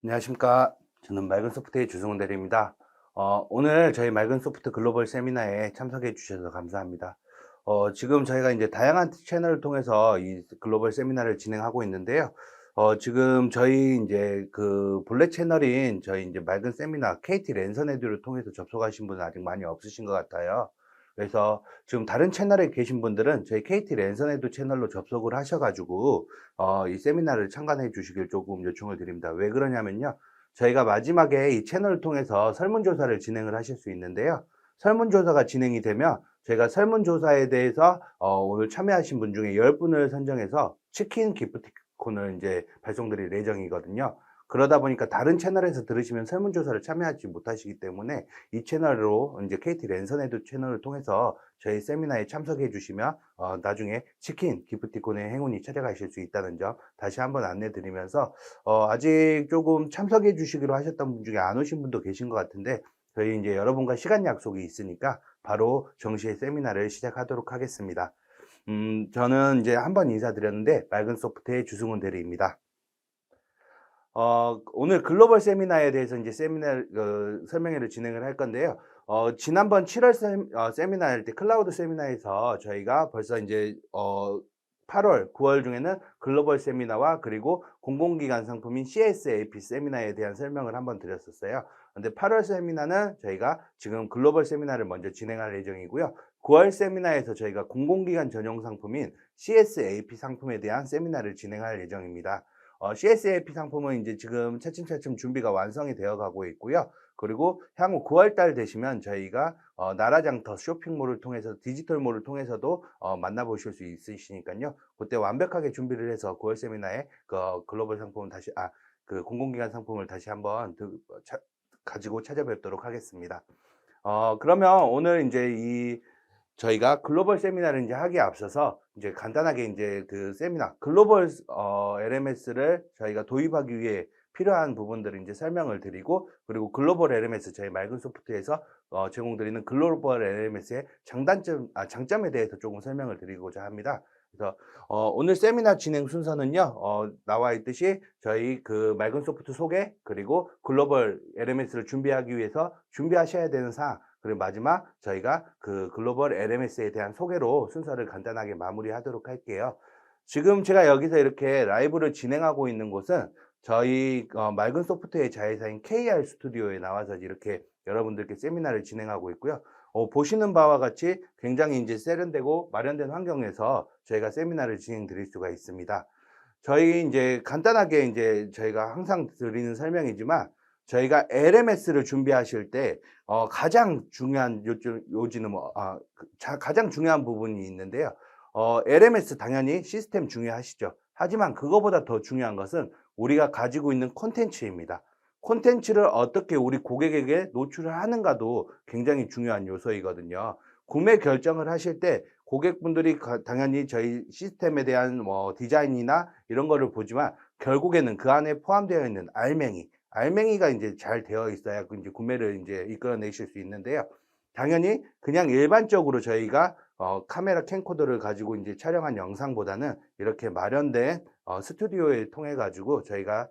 안녕하십니까. 저는 맑은소프트의 주승훈 대리입니다. 오늘 저희 맑은소프트 글로벌 세미나에 참석해 주셔서 감사합니다. 지금 저희가 이제 다양한 채널을 통해서 이 글로벌 세미나를 진행하고 있는데요. 지금 저희 이제 그 본래 채널인 저희 이제 맑은 세미나 KT 랜선 에듀를 통해서 접속하신 분은 아직 많이 없으신 것 같아요. 그래서 지금 다른 채널에 계신 분들은 저희 KT 랜선 에듀 채널로 접속을 하셔가지고 이 세미나를 참관해 주시길 조금 요청을 드립니다. 왜 그러냐면요. 저희가 마지막에 이 채널을 통해서 설문조사를 진행을 하실 수 있는데요. 설문조사가 진행이 되면 저희가 설문조사에 대해서 오늘 참여하신 분 중에 10분을 선정해서 치킨 기프티콘을 이제 발송드릴 예정이거든요. 그러다 보니까 다른 채널에서 들으시면 설문조사를 참여하지 못하시기 때문에 이 채널로 이제 KT 랜선에듀 채널을 통해서 저희 세미나에 참석해 주시면 나중에 치킨 기프티콘의 행운이 찾아가실 수 있다는 점 다시 한번 안내 드리면서 아직 조금 참석해 주시기로 하셨던 분 중에 안 오신 분도 계신 것 같은데 저희 이제 여러분과 시간 약속이 있으니까 바로 정시의 세미나를 시작하도록 하겠습니다. 저는 이제 한번 인사드렸는데 맑은 소프트의 주승훈 대리입니다. 오늘 글로벌 세미나에 대해서 이제 설명회를 진행을 할 건데요. 지난번 7월 세미나 할 때 클라우드 세미나에서 저희가 벌써 이제 8월, 9월 중에는 글로벌 세미나와 그리고 공공기관 상품인 CSAP 세미나에 대한 설명을 한번 드렸었어요. 근데 8월 세미나는 저희가 지금 글로벌 세미나를 먼저 진행할 예정이고요. 9월 세미나에서 저희가 공공기관 전용 상품인 CSAP 상품에 대한 세미나를 진행할 예정입니다. CSAP 상품은 이제 지금 차츰차츰 준비가 완성이 되어 가고 있고요. 그리고 향후 9월 달 되시면 저희가 나라장터 쇼핑몰을 통해서 디지털몰을 통해서도 만나보실 수 있으시니까요. 그때 완벽하게 준비를 해서 9월 세미나에 그 글로벌 상품은 다시 그 공공기관 상품을 다시 한번 가지고 찾아뵙도록 하겠습니다. 그러면 오늘 이제 저희가 글로벌 세미나를 이제 하기에 앞서서 이제 간단하게 이제 그 세미나 글로벌 LMS를 저희가 도입하기 위해 필요한 부분들을 이제 설명을 드리고, 그리고 글로벌 LMS 저희 맑은 소프트에서 제공드리는 글로벌 LMS의 장점에 대해서 조금 설명을 드리고자 합니다. 그래서 오늘 세미나 진행 순서는요. 나와 있듯이 저희 그 맑은 소프트 소개, 그리고 글로벌 LMS를 준비하기 위해서 준비하셔야 되는 사항, 그리고 마지막 저희가 그 글로벌 LMS에 대한 소개로 순서를 간단하게 마무리하도록 할게요. 지금 제가 여기서 이렇게 라이브를 진행하고 있는 곳은 저희 맑은 소프트의 자회사인 KR 스튜디오에 나와서 이렇게 여러분들께 세미나를 진행하고 있고요. 보시는 바와 같이 굉장히 이제 세련되고 마련된 환경에서 저희가 세미나를 진행 드릴 수가 있습니다. 저희 이제 간단하게 이제 저희가 항상 드리는 설명이지만, 저희가 LMS를 준비하실 때 가장 중요한 가장 중요한 부분이 있는데요. LMS 당연히 시스템 중요하시죠. 하지만 그거보다 더 중요한 것은 우리가 가지고 있는 콘텐츠입니다. 콘텐츠를 어떻게 우리 고객에게 노출을 하는가도 굉장히 중요한 요소이거든요. 구매 결정을 하실 때 고객분들이 당연히 저희 시스템에 대한 뭐 디자인이나 이런 거를 보지만, 결국에는 그 안에 포함되어 있는 알맹이가 이제 잘 되어 있어야 이제 구매를 이제 이끌어내실 수 있는데요. 당연히 그냥 일반적으로 저희가 카메라 캠코더를 가지고 이제 촬영한 영상보다는 이렇게 마련된 스튜디오에 통해 가지고 저희가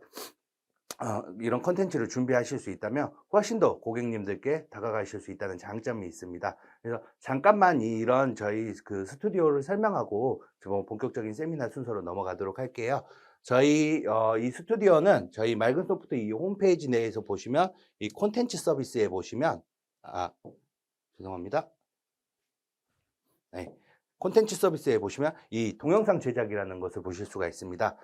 이런 컨텐츠를 준비하실 수 있다면 훨씬 더 고객님들께 다가가실 수 있다는 장점이 있습니다. 그래서 잠깐만 이런 저희 그 스튜디오를 설명하고 지금 본격적인 세미나 순서로 넘어가도록 할게요. 저희 이 스튜디오는 저희 맑은 소프트 이 홈페이지 내에서 보시면 이 콘텐츠 서비스에 보시면 죄송합니다. 네. 콘텐츠 서비스에 보시면 이 동영상 제작이라는 것을 보실 수가 있습니다.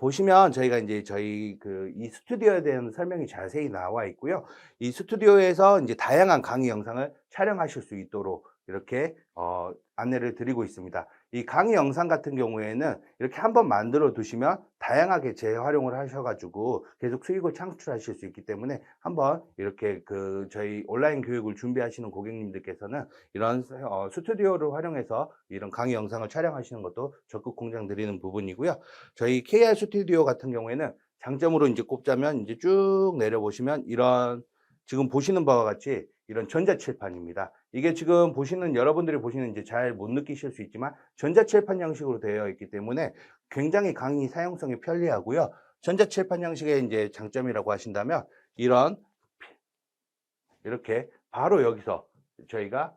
보시면 저희가 이제 저희 이 스튜디오에 대한 설명이 자세히 나와 있고요. 이 스튜디오에서 이제 다양한 강의 영상을 촬영하실 수 있도록 이렇게 안내를 드리고 있습니다. 이 강의 영상 같은 경우에는 이렇게 한번 만들어 두시면 다양하게 재활용을 하셔가지고 계속 수익을 창출하실 수 있기 때문에, 한번 이렇게 저희 온라인 교육을 준비하시는 고객님들께서는 이런 스튜디오를 활용해서 이런 강의 영상을 촬영하시는 것도 적극 권장드리는 부분이고요. 저희 KR 스튜디오 같은 경우에는 장점으로 이제 꼽자면 이제 쭉 내려보시면 이런 지금 보시는 바와 같이 이런 전자칠판입니다. 이게 지금 여러분들이 보시는 이제 잘 못 느끼실 수 있지만 전자칠판 형식으로 되어 있기 때문에 굉장히 강의 사용성이 편리하고요. 전자칠판 형식의 이제 장점이라고 하신다면 이렇게 바로 여기서 저희가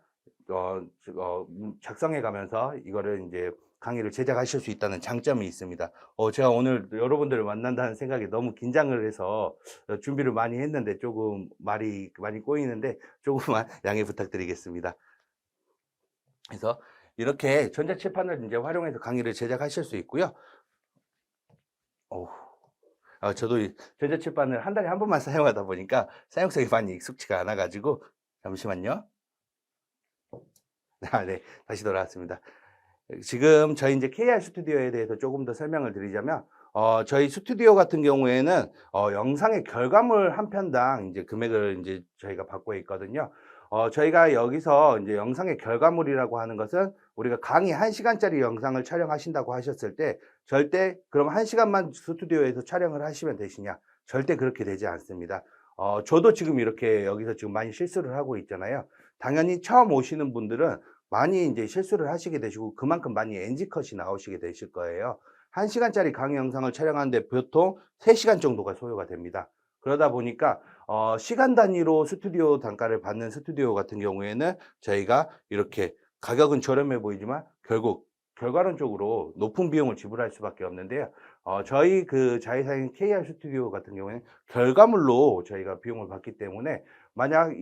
작성해 가면서 이거를 이제 강의를 제작하실 수 있다는 장점이 있습니다. 제가 오늘 여러분들을 만난다는 생각에 너무 긴장을 해서 준비를 많이 했는데 조금 말이 많이 꼬이는데 조금만 양해 부탁드리겠습니다. 그래서 이렇게 전자칠판을 이제 활용해서 강의를 제작하실 수 있고요. 저도 이 전자칠판을 한 달에 한 번만 사용하다 보니까 사용성이 많이 익숙치가 않아 가지고 잠시만요. 네. 다시 돌아왔습니다. 지금 저희 이제 KR 스튜디오에 대해서 조금 더 설명을 드리자면 저희 스튜디오 같은 경우에는 영상의 결과물 한 편당 이제 금액을 이제 저희가 받고 있거든요. 저희가 여기서 이제 영상의 결과물이라고 하는 것은 우리가 강의 1시간짜리 영상을 촬영하신다고 하셨을 때 절대 그럼 1시간만 스튜디오에서 촬영을 하시면 되시냐? 절대 그렇게 되지 않습니다. 저도 지금 이렇게 여기서 지금 많이 실수를 하고 있잖아요. 당연히 처음 오시는 분들은 많이 이제 실수를 하시게 되시고 그만큼 많이 NG컷이 나오시게 되실 거예요. 1시간짜리 강의 영상을 촬영하는데 보통 3시간 정도가 소요가 됩니다. 그러다 보니까 시간 단위로 스튜디오 단가를 받는 스튜디오 같은 경우에는 저희가 이렇게 가격은 저렴해 보이지만 결국 결과론적으로 높은 비용을 지불할 수밖에 없는데요. 저희 그 자회사인 KR 스튜디오 같은 경우에는 결과물로 저희가 비용을 받기 때문에 만약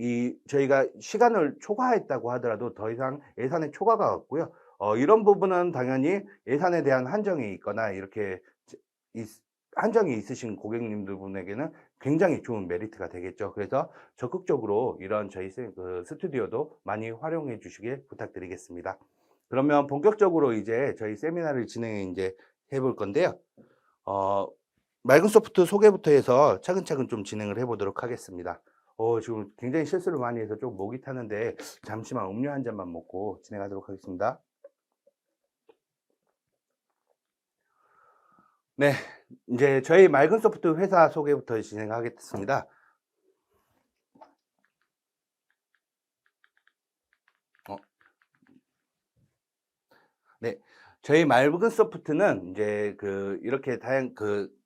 저희가 시간을 초과했다고 하더라도 더 이상 예산에 초과가 없고요. 이런 부분은 당연히 예산에 대한 한정이 있거나 이렇게 한정이 있으신 고객님들 분에게는 굉장히 좋은 메리트가 되겠죠. 그래서 적극적으로 이런 저희 스튜디오도 많이 활용해 주시길 부탁드리겠습니다. 그러면 본격적으로 이제 저희 세미나를 진행해 이제 해볼 건데요. 맑은 소프트 소개부터 해서 차근차근 좀 진행을 해 보도록 하겠습니다. 지금 굉장히 실수를 많이 해서 좀 목이 타는데 잠시만 음료 한 잔만 먹고 진행하도록 하겠습니다. 네, 이제 저희 맑은 소프트 회사 소개부터 진행하겠습니다. 네, 저희 맑은 소프트는 이제 이렇게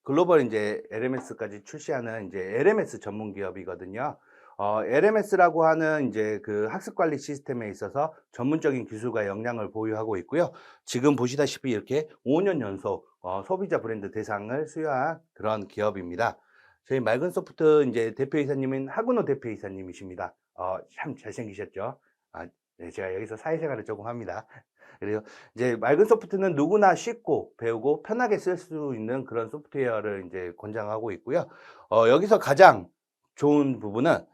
글로벌 이제 LMS까지 출시하는 이제 LMS 전문 기업이거든요. LMS라고 하는 이제 학습 관리 시스템에 있어서 전문적인 기술과 역량을 보유하고 있고요. 지금 보시다시피 이렇게 5년 연속 소비자 브랜드 대상을 수여한 그런 기업입니다. 저희 맑은 소프트 이제 대표이사님은 하근호 대표이사님이십니다. 참 잘생기셨죠? 네, 제가 여기서 사회생활을 조금 합니다. 그래요. 이제 맑은 소프트는 누구나 쉽고 배우고 편하게 쓸 수 있는 그런 소프트웨어를 이제 권장하고 있고요. 여기서 가장 좋은 부분은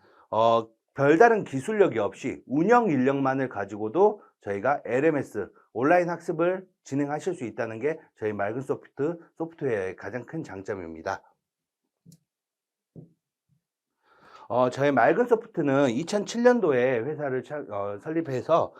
별다른 기술력이 없이 운영 인력만을 가지고도 저희가 LMS 온라인 학습을 진행하실 수 있다는 게 저희 맑은 소프트 소프트웨어의 가장 큰 장점입니다. 저희 맑은 소프트는 2007년도에 회사를 설립해서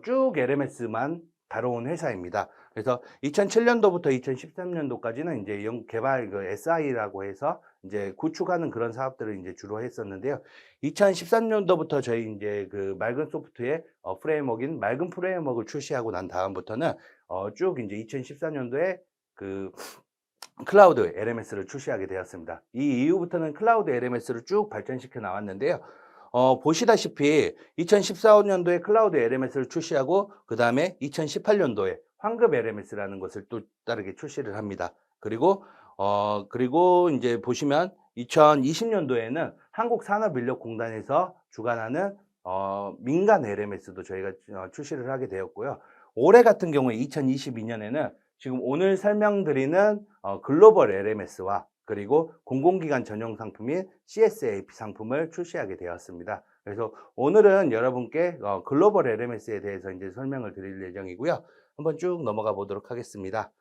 쭉 LMS만 다뤄온 회사입니다. 그래서 2007년도부터 2013년도까지는 이제 개발 SI라고 해서 이제 구축하는 그런 사업들을 이제 주로 했었는데요. 2013년도부터 저희 이제 맑은 소프트의 프레임워크인 맑은 프레임워크를 출시하고 난 다음부터는 쭉 이제 2014년도에 클라우드 LMS를 출시하게 되었습니다. 이 이후부터는 클라우드 LMS를 쭉 발전시켜 나왔는데요. 보시다시피 2014년도에 클라우드 LMS를 출시하고 그 다음에 2018년도에 황금 LMS라는 것을 또 따르게 출시를 합니다. 그리고 이제 보시면 2020년도에는 한국산업인력공단에서 주관하는 민간 LMS도 저희가 출시를 하게 되었고요. 올해 같은 경우에 2022년에는 지금 오늘 설명드리는 글로벌 LMS와 그리고 공공기관 전용 상품인 CSAP 상품을 출시하게 되었습니다. 그래서 오늘은 여러분께 글로벌 LMS에 대해서 이제 설명을 드릴 예정이고요. 한번 쭉 넘어가 보도록 하겠습니다.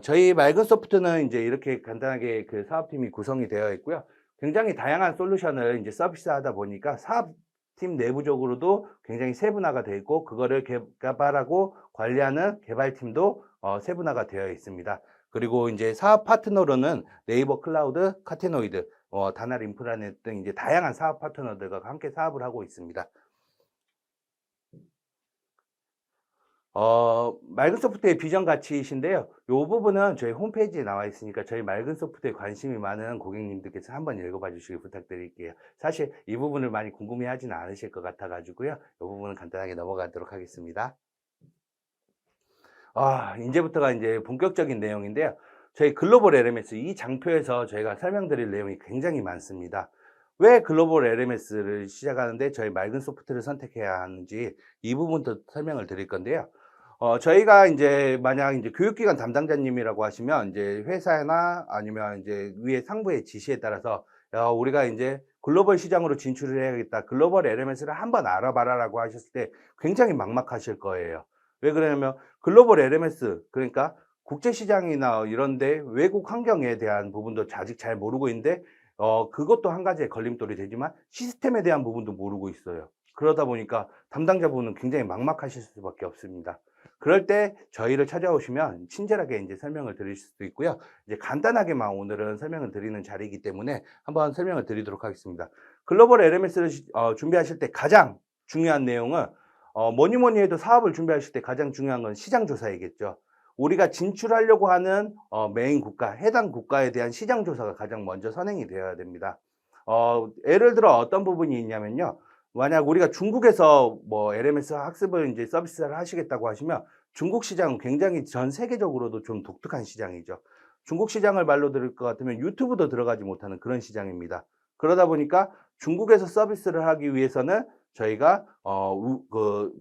저희 맑은 소프트는 이제 이렇게 간단하게 사업팀이 구성이 되어 있고요. 굉장히 다양한 솔루션을 이제 서비스하다 보니까 사업팀 내부적으로도 굉장히 세분화가 되어 있고 그거를 개발하고 관리하는 개발팀도 세분화가 되어 있습니다. 그리고 이제 사업 파트너로는 네이버 클라우드, 카테노이드, 다날 인프라넷 등 이제 다양한 사업 파트너들과 함께 사업을 하고 있습니다. 맑은 소프트의 비전 가치이신데요. 요 부분은 저희 홈페이지에 나와 있으니까 저희 맑은 소프트에 관심이 많은 고객님들께서 한번 읽어봐 주시길 부탁드릴게요. 사실 이 부분을 많이 궁금해 하지는 않으실 것 같아 가지고요. 요 부분은 간단하게 넘어가도록 하겠습니다. 인제부터가 인제 본격적인 내용인데요. 저희 글로벌 LMS 이 장표에서 저희가 설명드릴 내용이 굉장히 많습니다. 왜 글로벌 LMS를 시작하는데 저희 맑은 소프트를 선택해야 하는지 이 부분도 설명을 드릴 건데요. 저희가 인제 만약 인제 교육기관 담당자님이라고 하시면 인제 회사나 아니면 인제 위에 상부의 지시에 따라서 "야 우리가 인제 글로벌 시장으로 진출을 해야겠다. 글로벌 LMS를 한번 알아봐라."라고 하셨을 때 굉장히 막막하실 거예요. 왜 그러냐면 글로벌 LMS 그러니까 국제 시장이나 이런 데 외국 환경에 대한 부분도 아직 잘 모르고 있는데 그것도 한 가지의 걸림돌이 되지만 시스템에 대한 부분도 모르고 있어요. 그러다 보니까 담당자분은 굉장히 막막하실 수밖에 없습니다. 그럴 때 저희를 찾아오시면 친절하게 인제 설명을 드릴 수도 있고요. 이제 간단하게만 오늘은 설명을 드리는 자리이기 때문에 한번 설명을 드리도록 하겠습니다. 글로벌 LMS를 준비하실 때 가장 중요한 내용은 뭐니 뭐니 해도 사업을 준비하실 때 가장 중요한 건 시장 조사이겠죠. 우리가 진출하려고 하는 메인 국가, 해당 국가에 대한 시장 조사가 가장 먼저 선행이 되어야 됩니다. 예를 들어 어떤 부분이 있냐면요. 만약 우리가 중국에서 뭐 LMS 학습을 인제 서비스를 하시겠다고 하시면 중국 시장은 굉장히 전 세계적으로도 좀 독특한 시장이죠. 중국 시장을 말로 들을 것 같으면 유튜브도 들어가지 못하는 그런 시장입니다. 그러다 보니까 중국에서 서비스를 하기 위해서는 저희가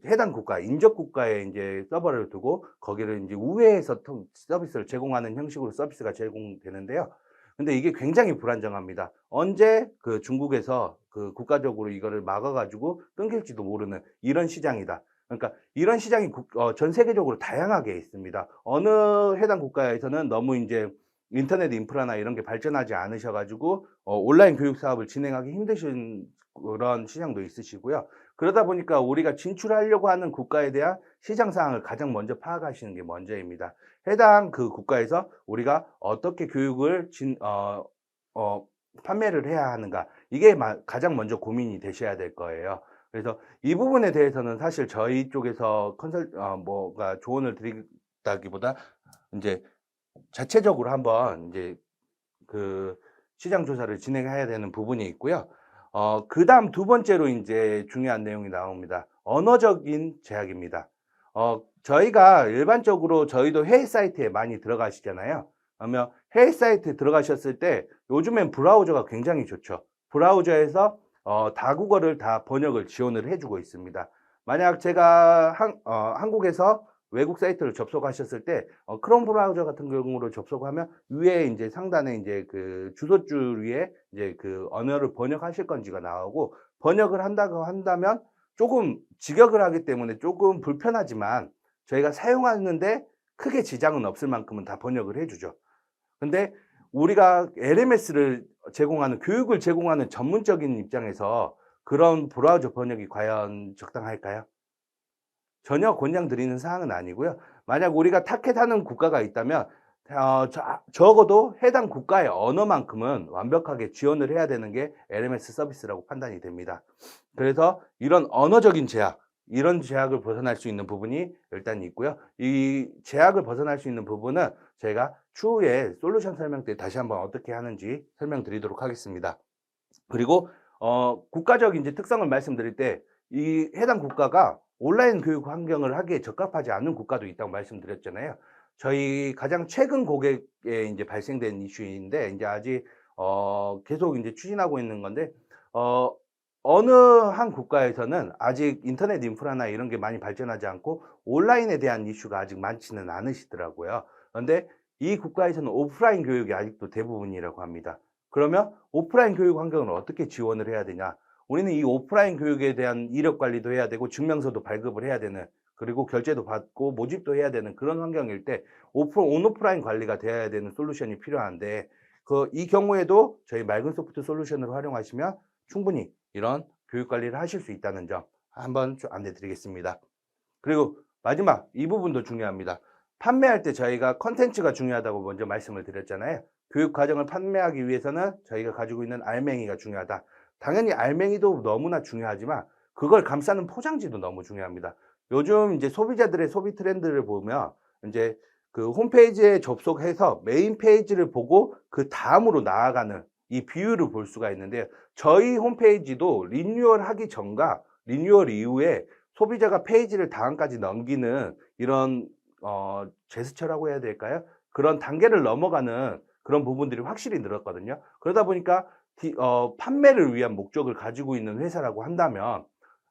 해당 국가, 인접 국가에 인제 서버를 두고 거기를 인제 우회해서 서비스를 제공하는 형식으로 서비스가 제공되는데요. 근데 이게 굉장히 불안정합니다. 언제 그 중국에서 그 국가적으로 이거를 막아 가지고 끊길지도 모르는 이런 시장이다. 그러니까 이런 시장이 전 세계적으로 다양하게 있습니다. 어느 해당 국가에서는 너무 인제 인터넷 인프라나 이런 게 발전하지 않으셔 가지고 온라인 교육 사업을 진행하기 힘드신 그런 시장도 있으시고요. 그러다 보니까 우리가 진출하려고 하는 국가에 대한 시장 상황을 가장 먼저 파악하시는 게 먼저입니다. 해당 그 국가에서 우리가 어떻게 교육을 판매를 해야 하는가 이게 가장 먼저 고민이 되셔야 될 거예요. 그래서 이 부분에 대해서는 사실 저희 쪽에서 뭐가 조언을 드린다기보다 인제 자체적으로 한번 인제 그 시장 조사를 진행해야 되는 부분이 있고요. 그다음 두 번째로 인제 중요한 내용이 나옵니다. 언어적인 제약입니다. 저희가 일반적으로 저희도 해외 사이트에 많이 들어가시잖아요. 그러면 해외 사이트에 들어가셨을 때 요즘엔 브라우저가 굉장히 좋죠. 브라우저에서 다국어를 다 번역을 지원을 해 주고 있습니다. 만약 제가 한국에서 외국 사이트를 접속하셨을 때 크롬 브라우저 같은 경우로 접속하면 위에 인제 상단에 인제 그 주소줄 위에 이제 그 언어를 번역하실 건지가 나오고 번역을 한다고 한다면 쪼금 직역을 하기 때문에 쪼금 불편하지만 저희가 사용하는데 크게 지장은 없을 만큼은 다 번역을 해 주죠. 근데 우리가 LMS를 제공하는 교육을 제공하는 전문적인 입장에서 그런 브라우저 번역이 과연 적당할까요? 전혀 권장드리는 사항은 아니고요. 만약 우리가 타켓하는 국가가 있다면 적어도 해당 국가의 언어만큼은 완벽하게 지원을 해야 되는 게 LMS 서비스라고 판단이 됩니다. 그래서 이런 언어적인 제약, 이런 제약을 벗어날 수 있는 부분이 일단 있고요. 이 제약을 벗어날 수 있는 부분은 저희가 추후에 솔루션 설명 때 다시 한번 어떻게 하는지 설명드리도록 하겠습니다. 그리고 국가적 인제 특성을 말씀드릴 때 이 해당 국가가 온라인 교육 환경을 하기에 적합하지 않은 국가도 있다고 말씀드렸잖아요. 저희 가장 최근 고객에 인제 발생된 이슈인데 인제 아직 계속 인제 추진하고 있는 건데 어 어느 한 국가에서는 아직 인터넷 인프라나 이런 게 많이 발전하지 않고 온라인에 대한 이슈가 아직 많지는 않으시더라고요. 그런데 이 국가에서는 오프라인 교육이 아직도 대부분이라고 합니다. 그러면 오프라인 교육 환경을 어떻게 지원을 해야 되냐? 우리는 이 오프라인 교육에 대한 이력 관리도 해야 되고 증명서도 발급을 해야 되는 그리고 결제도 받고 모집도 해야 되는 그런 환경일 때 온오프라인 관리가 돼야 되는 솔루션이 필요한데 이 경우에도 저희 맑은 소프트 솔루션을 활용하시면 충분히 이런 교육 관리를 하실 수 있다는 점 한번 좀 안내 드리겠습니다. 그리고 마지막 이 부분도 중요합니다. 판매할 때 저희가 컨텐츠가 중요하다고 먼저 말씀을 드렸잖아요. 교육 과정을 판매하기 위해서는 저희가 가지고 있는 알맹이가 중요하다. 당연히 알맹이도 너무나 중요하지만 그걸 감싸는 포장지도 너무 중요합니다. 요즘 이제 소비자들의 소비 트렌드를 보면 이제 그 홈페이지에 접속해서 메인 페이지를 보고 그 다음으로 나아가는 이 비율을 볼 수가 있는데, 저희 홈페이지도 리뉴얼 하기 전과 리뉴얼 이후에 소비자가 페이지를 다음까지 넘기는 이런 제스처라고 해야 될까요? 그런 단계를 넘어가는 그런 부분들이 확실히 늘었거든요. 그러다 보니까 판매를 위한 목적을 가지고 있는 회사라고 한다면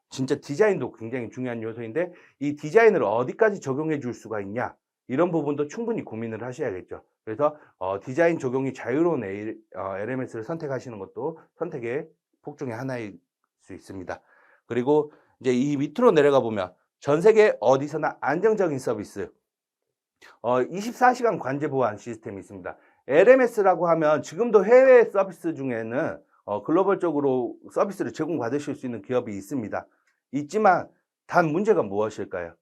진짜 디자인도 굉장히 중요한 요소인데, 이 디자인을 어디까지 적용해 줄 수가 있냐, 이런 부분도 충분히 고민을 하셔야겠죠. 그래서 디자인 적용이 자유로운 LMS를 선택하시는 것도 선택의 폭 중에 하나일 수 있습니다. 그리고 이제 이 밑으로 내려가 보면 전 세계 어디서나 안정적인 서비스, 24시간 관제 보안 시스템이 있습니다. LMS라고 하면 지금도 해외 서비스 중에는 글로벌적으로 서비스를 제공받으실 수 있는 기업이 있습니다. 있지만 단 문제가 무엇일까요?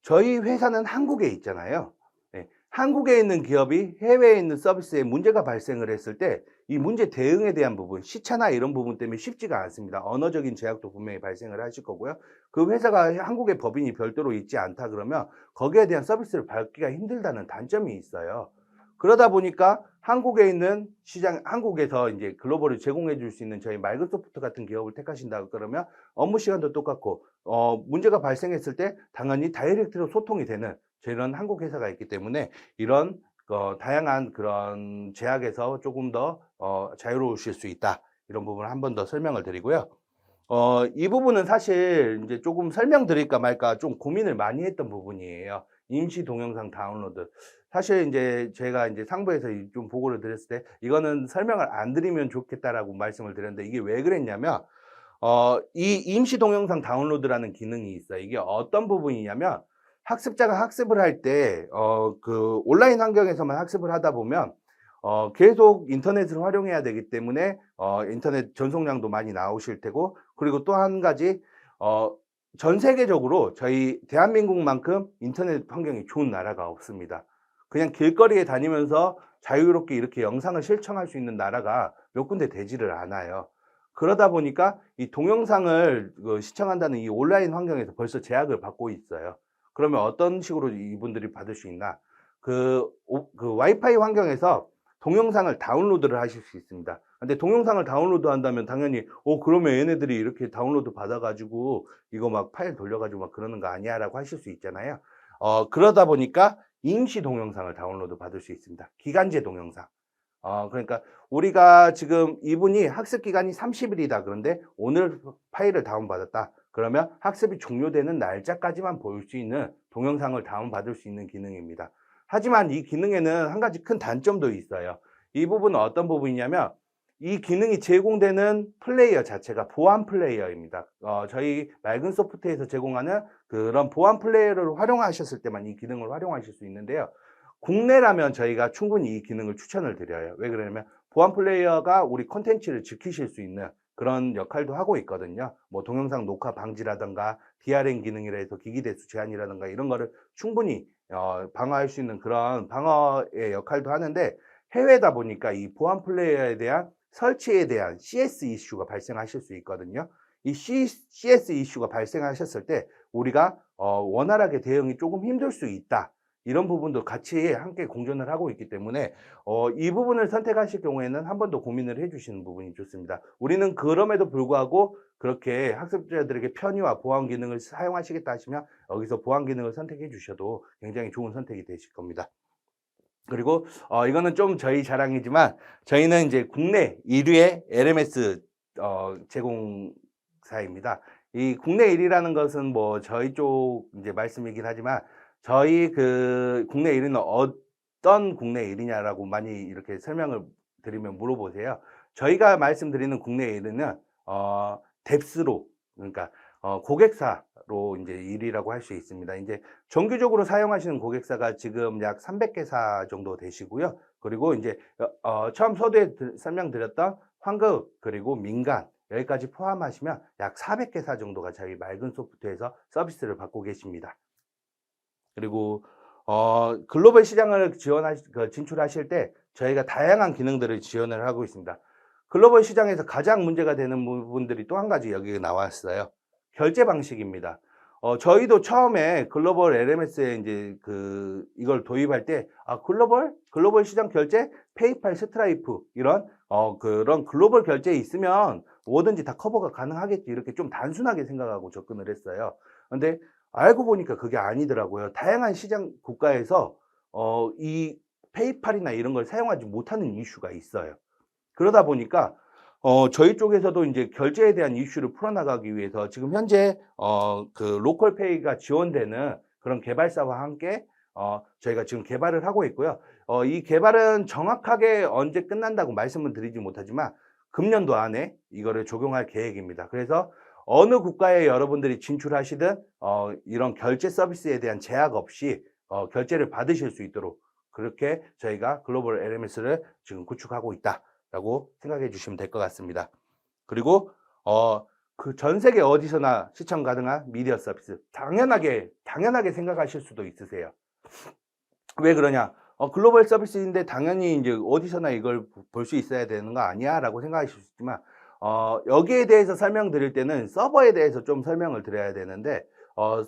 저희 회사는 한국에 있잖아요. 네, 한국에 있는 기업이 해외에 있는 서비스에 문제가 발생을 했을 때 이 문제 대응에 대한 부분, 시차나 이런 부분 때문에 쉽지가 않습니다. 언어적인 제약도 분명히 발생을 하실 거고요. 그 회사가 한국에 법인이 별도로 있지 않다 그러면 거기에 대한 서비스를 받기가 힘들다는 단점이 있어요. 그러다 보니까 한국에 있는 시장, 한국에서 이제 글로벌을 제공해 줄 수 있는 저희 마이크로소프트 같은 기업을 택하신다 그러면 업무 시간도 똑같고 문제가 발생했을 때 당연히 다이렉트로 소통이 되는 저런 한국 회사가 있기 때문에 이런 다양한 그런 제약에서 조금 더 자유로우실 수 있다, 이런 부분을 한 번 더 설명을 드리고요. 이 부분은 사실 이제 조금 설명드릴까 말까 좀 고민을 많이 했던 부분이에요. 임시 동영상 다운로드. 사실 이제 제가 이제 상부에서 좀 보고를 드렸을 때 이거는 설명을 안 드리면 좋겠다라고 말씀을 드렸는데, 이게 왜 그랬냐면 이 임시 동영상 다운로드라는 기능이 있어요. 이게 어떤 부분이냐면, 학습자가 학습을 할 때 그 온라인 환경에서만 학습을 하다 보면 계속 인터넷을 활용해야 되기 때문에 인터넷 전송량도 많이 나오실 테고, 그리고 또 한 가지 전 세계적으로 저희 대한민국만큼 인터넷 환경이 좋은 나라가 없습니다. 그냥 길거리에 다니면서 자유롭게 이렇게 영상을 시청할 수 있는 나라가 몇 군데 되지를 않아요. 그러다 보니까 이 동영상을 시청한다는 이 온라인 환경에서 벌써 제약을 받고 있어요. 그러면 어떤 식으로 이분들이 받을 수 있나? 그 와이파이 환경에서 동영상을 다운로드를 하실 수 있습니다. 근데 동영상을 다운로드 한다면 당연히 그러면 얘네들이 이렇게 다운로드 받아가지고 이거 막 파일 돌려가지고 막 그러는 거 아니야 라고 하실 수 있잖아요. 그러다 보니까 임시 동영상을 다운로드 받을 수 있습니다. 기간제 동영상. 그러니까 우리가 지금 이분이 학습 기간이 30일이다 그런데 오늘 파일을 다운받았다 그러면 학습이 종료되는 날짜까지만 볼 수 있는 동영상을 다운받을 수 있는 기능입니다. 하지만 이 기능에는 한 가지 큰 단점도 있어요. 이 부분은 어떤 부분이냐면, 이 기능이 제공되는 플레이어 자체가 보안 플레이어입니다. 저희 맑은 소프트에서 제공하는 그런 보안 플레이어를 활용하셨을 때만 이 기능을 활용하실 수 있는데요. 국내라면 저희가 충분히 이 기능을 추천을 드려요. 왜 그러냐면 보안 플레이어가 우리 콘텐츠를 지키실 수 있는 그런 역할도 하고 있거든요. 뭐 동영상 녹화 방지라든가 DRM 기능이라 해서 기기 대수 제한이라든가 이런 거를 충분히 방어할 수 있는 그런 방어의 역할도 하는데, 해외다 보니까 이 보안 플레이어에 대한 설치에 대한 CS 이슈가 발생하실 수 있거든요. 이 CS 이슈가 발생하셨을 때 우리가 원활하게 대응이 조금 힘들 수 있다. 이런 부분도 같이 함께 공존을 하고 있기 때문에 이 부분을 선택하실 경우에는 한 번 더 고민을 해주시는 부분이 좋습니다. 우리는 그럼에도 불구하고 그렇게 학습자들에게 편의와 보안 기능을 사용하시겠다 하시면 여기서 보안 기능을 선택해 주셔도 굉장히 좋은 선택이 되실 겁니다. 그리고 이거는 좀 저희 자랑이지만 저희는 이제 국내 1위의 LMS 제공사입니다. 이 국내 1위라는 것은 뭐 저희 쪽 이제 말씀이긴 하지만, 저희 그 국내 1위는 어떤 국내 1위냐라고 많이 이렇게 설명을 드리면 물어보세요. 저희가 말씀드리는 국내 1위는 뎁스로, 그러니까 고객사로 이제 1위라고 할 수 있습니다. 이제 정규적으로 사용하시는 고객사가 지금 약 300개사 정도 되시고요. 그리고 이제 처음 서두에 설명드렸던 환급 그리고 민간 여기까지 포함하시면 약 400개사 정도가 저희 맑은 소프트에서 서비스를 받고 계십니다. 그리고 글로벌 시장을 진출하실 때 저희가 다양한 기능들을 지원을 하고 있습니다. 글로벌 시장에서 가장 문제가 되는 부분들이 또 한 가지 여기 나왔어요. 결제 방식입니다. 저희도 처음에 글로벌 LMS에 이제 이걸 도입할 때, 글로벌 시장 결제, 페이팔, 스트라이프, 이런, 그런 글로벌 결제에 있으면 뭐든지 다 커버가 가능하겠지. 이렇게 좀 단순하게 생각하고 접근을 했어요. 근데 알고 보니까 그게 아니더라고요. 다양한 시장 국가에서, 이 페이팔이나 이런 걸 사용하지 못하는 이슈가 있어요. 그러다 보니까 저희 쪽에서도 이제 결제에 대한 이슈를 풀어나가기 위해서 지금 현재 로컬페이가 지원되는 그런 개발사와 함께 저희가 지금 개발을 하고 있고요. 이 개발은 정확하게 언제 끝난다고 말씀은 드리지 못하지만 금년도 안에 이거를 적용할 계획입니다. 그래서 어느 국가에 여러분들이 진출하시든 이런 결제 서비스에 대한 제약 없이 결제를 받으실 수 있도록 그렇게 저희가 글로벌 LMS를 지금 구축하고 있다. 라고 생각해 주시면 될 것 같습니다. 그리고 그 전 세계 어디서나 시청 가능한 미디어 서비스, 당연하게 생각하실 수도 있으세요. 왜 그러냐? 글로벌 서비스인데 당연히 이제 어디서나 이걸 볼 수 있어야 되는 거 아니야? 라고 생각하실 수 있지만 여기에 대해서 설명드릴 때는 서버에 대해서 좀 설명을 드려야 되는데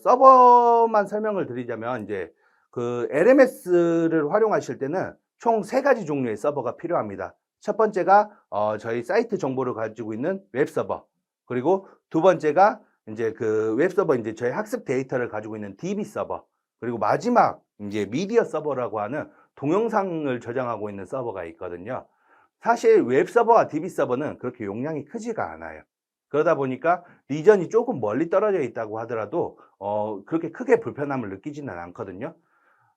서버만 설명을 드리자면 이제 그 LMS를 활용하실 때는 총 3가지 종류의 서버가 필요합니다. 첫 번째가 저희 사이트 정보를 가지고 있는 웹서버, 그리고 두 번째가 이제 그 웹서버 이제 저희 학습 데이터를 가지고 있는 DB 서버, 그리고 마지막 이제 미디어 서버라고 하는 동영상을 저장하고 있는 서버가 있거든요. 사실 웹서버와 DB 서버는 그렇게 용량이 크지가 않아요. 그러다 보니까 리전이 조금 멀리 떨어져 있다고 하더라도 그렇게 크게 불편함을 느끼지는 않거든요.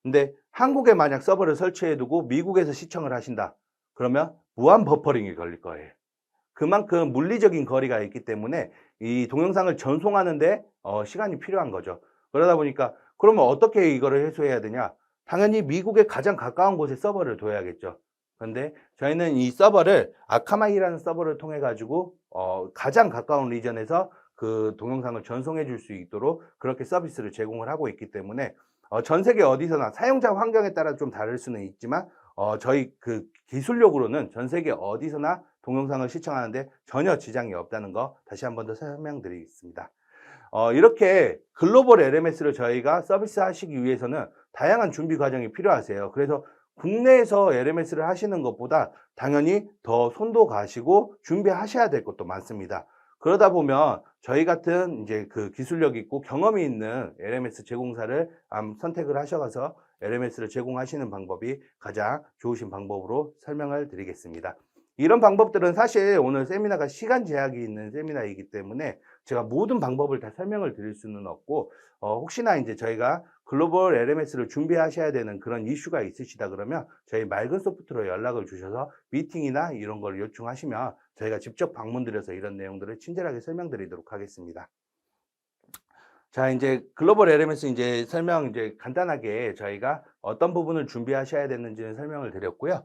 근데 한국에 만약 서버를 설치해 두고 미국에서 시청을 하신다. 그러면 무한 버퍼링이 걸릴 거예요. 그만큼 물리적인 거리가 있기 때문에 이 동영상을 전송하는데 시간이 필요한 거죠. 그러다 보니까 그러면 어떻게 이거를 해소해야 되냐? 당연히 미국에 가장 가까운 곳에 서버를 둬야겠죠. 그런데 저희는 이 서버를 아카마이라는 서버를 통해 가지고 가장 가까운 리전에서 그 동영상을 전송해 줄 수 있도록 그렇게 서비스를 제공을 하고 있기 때문에 전 세계 어디서나 사용자 환경에 따라 좀 다를 수는 있지만 저희 그 기술력으로는 전 세계 어디서나 동영상을 시청하는데 전혀 지장이 없다는 거 다시 한 번 더 설명드리겠습니다. 이렇게 글로벌 LMS를 저희가 서비스 하시기 위해서는 다양한 준비 과정이 필요하세요. 그래서 국내에서 LMS를 하시는 것보다 당연히 더 손도 가시고 준비하셔야 될 것도 많습니다. 그러다 보면 저희 같은 이제 그 기술력 있고 경험이 있는 LMS 제공사를 선택을 하셔서 LMS를 제공하시는 방법이 가장 좋으신 방법으로 설명을 드리겠습니다. 이런 방법들은 사실 오늘 세미나가 시간 제약이 있는 세미나이기 때문에 제가 모든 방법을 다 설명을 드릴 수는 없고 혹시나 이제 저희가 글로벌 LMS를 준비하셔야 되는 그런 이슈가 있으시다 그러면 저희 맑은 소프트로 연락을 주셔서 미팅이나 이런 걸 요청하시면 저희가 직접 방문드려서 이런 내용들을 친절하게 설명드리도록 하겠습니다. 자, 이제 글로벌 LMS 이제 설명 이제 간단하게 저희가 어떤 부분을 준비하셔야 되는지는 설명을 드렸고요.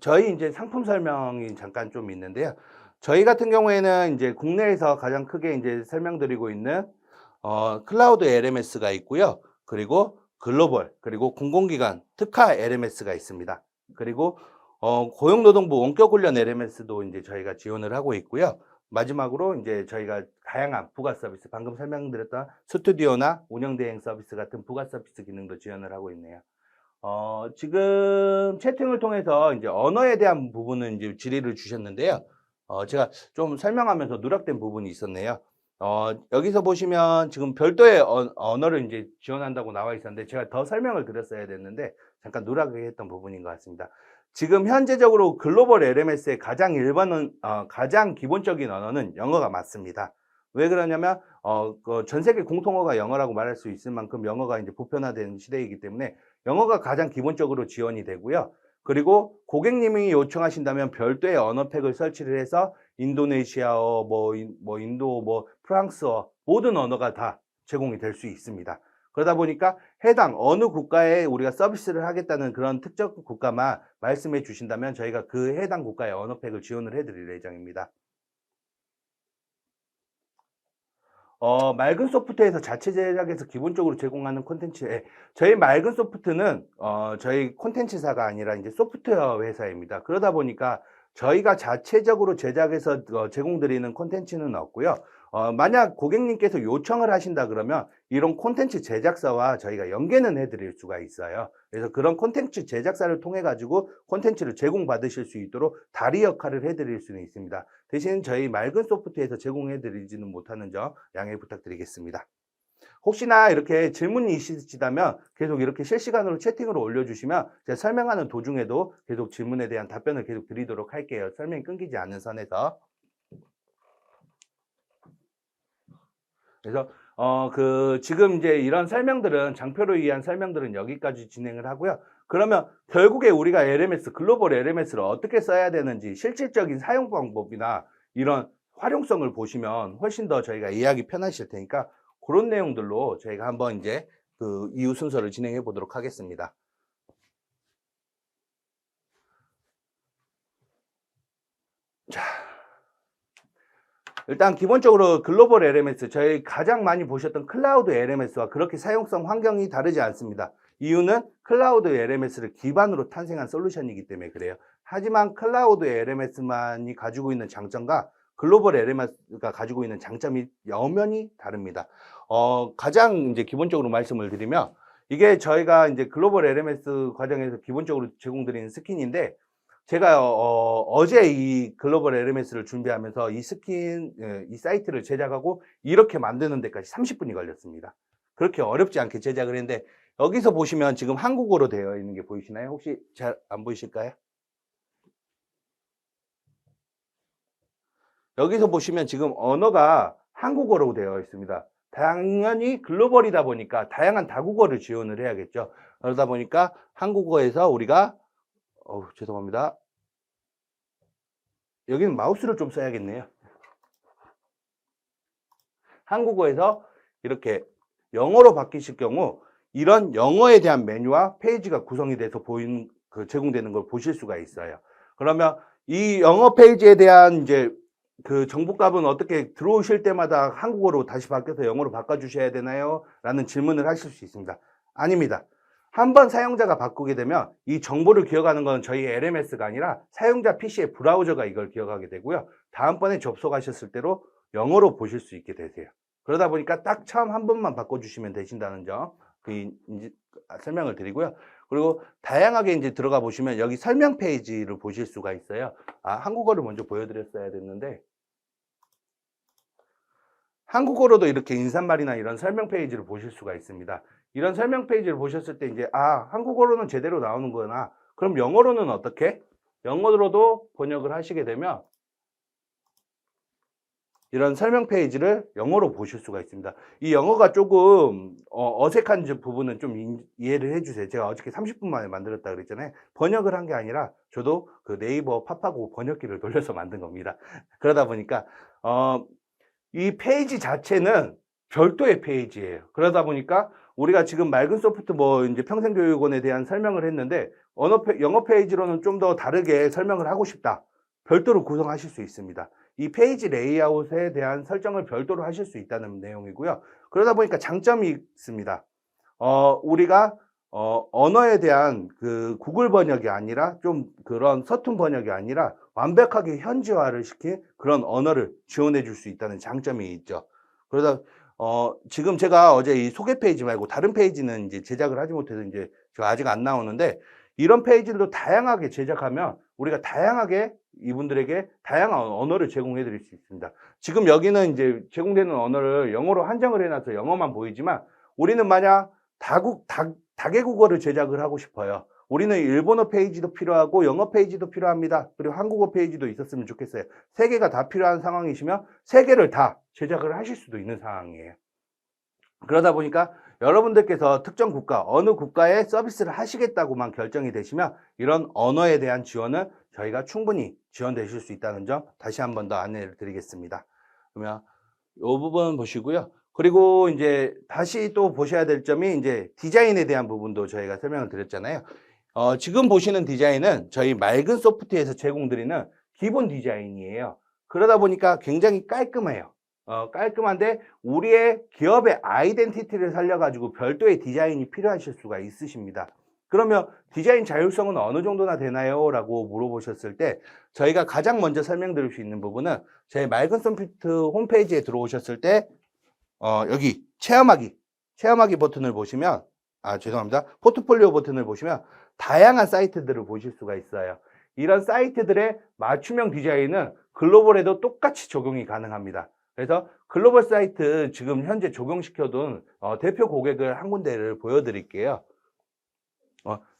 저희 이제 상품 설명이 잠깐 좀 있는데요. 저희 같은 경우에는 이제 국내에서 가장 크게 이제 설명드리고 있는 클라우드 LMS가 있고요. 그리고 글로벌, 그리고 공공기관 특화 LMS가 있습니다. 그리고 고용노동부 원격훈련 LMS도 이제 저희가 지원을 하고 있고요. 마지막으로 이제 저희가 다양한 부가 서비스, 방금 설명드렸던 스튜디오나 운영대행 서비스 같은 부가 서비스 기능도 지원을 하고 있네요. 지금 채팅을 통해서 이제 언어에 대한 부분은 이제 질의를 주셨는데요. 제가 좀 설명하면서 누락된 부분이 있었네요. 여기서 보시면 지금 별도의 언어를 이제 지원한다고 나와 있었는데 제가 더 설명을 드렸어야 됐는데 잠깐 누락을 했던 부분인 것 같습니다. 지금 현재적으로 글로벌 LMS의 가장 기본적인 언어는 영어가 맞습니다. 왜 그러냐면 전 세계 공통어가 영어라고 말할 수 있을 만큼 영어가 이제 보편화된 시대이기 때문에 영어가 가장 기본적으로 지원이 되고요. 그리고 고객님이 요청하신다면 별도의 언어팩을 설치를 해서 인도네시아어, 인도, 프랑스어 모든 언어가 다 제공이 될 수 있습니다. 그러다 보니까 해당 어느 국가에 우리가 서비스를 하겠다는 그런 특정 국가만 말씀해 주신다면 저희가 그 해당 국가의 언어팩을 지원을 해드릴 예정입니다. 맑은 소프트에서 자체 제작해서 기본적으로 제공하는 콘텐츠, 저희 맑은 소프트는 저희 콘텐츠사가 아니라 이제 소프트웨어 회사입니다. 그러다 보니까 저희가 자체적으로 제작해서 제공드리는 콘텐츠는 없고요. 만약 고객님께서 요청을 하신다 그러면 이런 콘텐츠 제작사와 저희가 연계는 해드릴 수가 있어요. 그래서 그런 콘텐츠 제작사를 통해 가지고 콘텐츠를 제공받으실 수 있도록 다리 역할을 해드릴 수는 있습니다. 대신 저희 맑은 소프트에서 제공해드리지는 못하는 점 양해 부탁드리겠습니다. 혹시나 이렇게 질문이 있으시다면 계속 이렇게 실시간으로 채팅으로 올려주시면 제가 설명하는 도중에도 계속 질문에 대한 답변을 계속 드리도록 할게요. 설명이 끊기지 않는 선에서. 그래서 지금 이제 이런 설명들은 장표로 의한 설명들은 여기까지 진행을 하고요. 그러면 결국에 우리가 LMS, 글로벌 LMS를 어떻게 써야 되는지 실질적인 사용 방법이나 이런 활용성을 보시면 훨씬 더 저희가 이해하기 편하실 테니까 그런 내용들로 저희가 한번 이제 그 이후 순서를 진행해 보도록 하겠습니다. 자, 일단 기본적으로 글로벌 LMS, 저희 가장 많이 보셨던 클라우드 LMS와 그렇게 사용성 환경이 다르지 않습니다. 이유는 클라우드 LMS를 기반으로 탄생한 솔루션이기 때문에 그래요. 하지만 클라우드 LMS만이 가지고 있는 장점과 글로벌 LMS가 가지고 있는 장점이 여면이 다릅니다. 가장 이제 기본적으로 말씀을 드리면 이게 저희가 이제 글로벌 LMS 과정에서 기본적으로 제공드리는 스킨인데 제가 어제 이 글로벌 LMS를 준비하면서 이 사이트를 제작하고 이렇게 만드는 데까지 30분이 걸렸습니다. 그렇게 어렵지 않게 제작을 했는데 여기서 보시면 지금 한국어로 되어 있는 게 보이시나요? 혹시 잘 안 보이실까요? 여기서 보시면 지금 언어가 한국어로 되어 있습니다. 당연히 글로벌이다 보니까 다양한 다국어를 지원을 해야겠죠. 그러다 보니까 한국어에서 우리가 죄송합니다. 여기는 마우스를 좀 써야겠네요. 한국어에서 이렇게 영어로 바뀌실 경우 이런 영어에 대한 메뉴와 페이지가 구성이 돼서 제공되는 걸 보실 수가 있어요. 그러면 이 영어 페이지에 대한 이제 그 정보값은 어떻게 들어오실 때마다 한국어로 다시 바뀌어서 영어로 바꿔주셔야 되나요? 라는 질문을 하실 수 있습니다. 아닙니다. 한번 사용자가 바꾸게 되면 이 정보를 기억하는 건 저희 LMS가 아니라 사용자 PC의 브라우저가 이걸 기억하게 되고요. 다음번에 접속하셨을 때로 영어로 보실 수 있게 되세요. 그러다 보니까 딱 처음 한 번만 바꿔주시면 되신다는 점 설명을 드리고요. 그리고 다양하게 이제 들어가 보시면 여기 설명 페이지를 보실 수가 있어요. 한국어를 먼저 보여드렸어야 됐는데 한국어로도 이렇게 인사말이나 이런 설명 페이지를 보실 수가 있습니다. 이런 설명 페이지를 보셨을 때 이제 한국어로는 제대로 나오는구나. 그럼 영어로는 어떻게? 영어로도 번역을 하시게 되면 이런 설명 페이지를 영어로 보실 수가 있습니다. 이 영어가 조금 어색한 부분은 좀 이해를 해주세요. 제가 어저께 30분 만에 만들었다 그랬잖아요. 번역을 한 게 아니라 저도 그 네이버 팝하고 번역기를 돌려서 만든 겁니다. 그러다 보니까 이 페이지 자체는 별도의 페이지예요. 그러다 보니까 우리가 지금 맑은 소프트 이제 평생교육원에 대한 설명을 했는데 영어 페이지로는 좀 더 다르게 설명을 하고 싶다. 별도로 구성하실 수 있습니다. 이 페이지 레이아웃에 대한 설정을 별도로 하실 수 있다는 내용이고요. 그러다 보니까 장점이 있습니다. 우리가 언어에 대한 그 구글 번역이 아니라 좀 그런 서툰 번역이 아니라 완벽하게 현지화를 시킨 그런 언어를 지원해 줄 수 있다는 장점이 있죠. 그러다 지금 제가 어제 이 소개 페이지 말고 다른 페이지는 이제 제작을 하지 못해서 이제 아직 안 나오는데 이런 페이지들도 다양하게 제작하면 우리가 다양하게 이분들에게 다양한 언어를 제공해 드릴 수 있습니다. 지금 여기는 이제 제공되는 언어를 영어로 한정을 해놔서 영어만 보이지만 우리는 만약 다개국어를 제작을 하고 싶어요. 우리는 일본어 페이지도 필요하고 영어 페이지도 필요합니다. 그리고 한국어 페이지도 있었으면 좋겠어요. 세 개가 다 필요한 상황이시면 세 개를 다 제작을 하실 수도 있는 상황이에요. 그러다 보니까 여러분들께서 특정 국가, 어느 국가에 서비스를 하시겠다고만 결정이 되시면 이런 언어에 대한 지원은 저희가 충분히 지원되실 수 있다는 점 다시 한 번 더 안내를 드리겠습니다. 그러면 이 부분 보시고요. 그리고 이제 다시 또 보셔야 될 점이 이제 디자인에 대한 부분도 저희가 설명을 드렸잖아요. 지금 보시는 디자인은 저희 맑은 소프트에서 제공드리는 기본 디자인이에요. 그러다 보니까 굉장히 깔끔해요. 깔끔한데 우리의 기업의 아이덴티티를 살려가지고 별도의 디자인이 필요하실 수가 있으십니다. 그러면 디자인 자율성은 어느 정도나 되나요? 라고 물어보셨을 때 저희가 가장 먼저 설명드릴 수 있는 부분은 저희 맑은 썬필트 홈페이지에 들어오셨을 때 여기 체험하기 버튼을 보시면 죄송합니다. 포트폴리오 버튼을 보시면 다양한 사이트들을 보실 수가 있어요. 이런 사이트들의 맞춤형 디자인은 글로벌에도 똑같이 적용이 가능합니다. 그래서 글로벌 사이트 지금 현재 적용시켜둔 대표 고객을 한 군데를 보여드릴게요.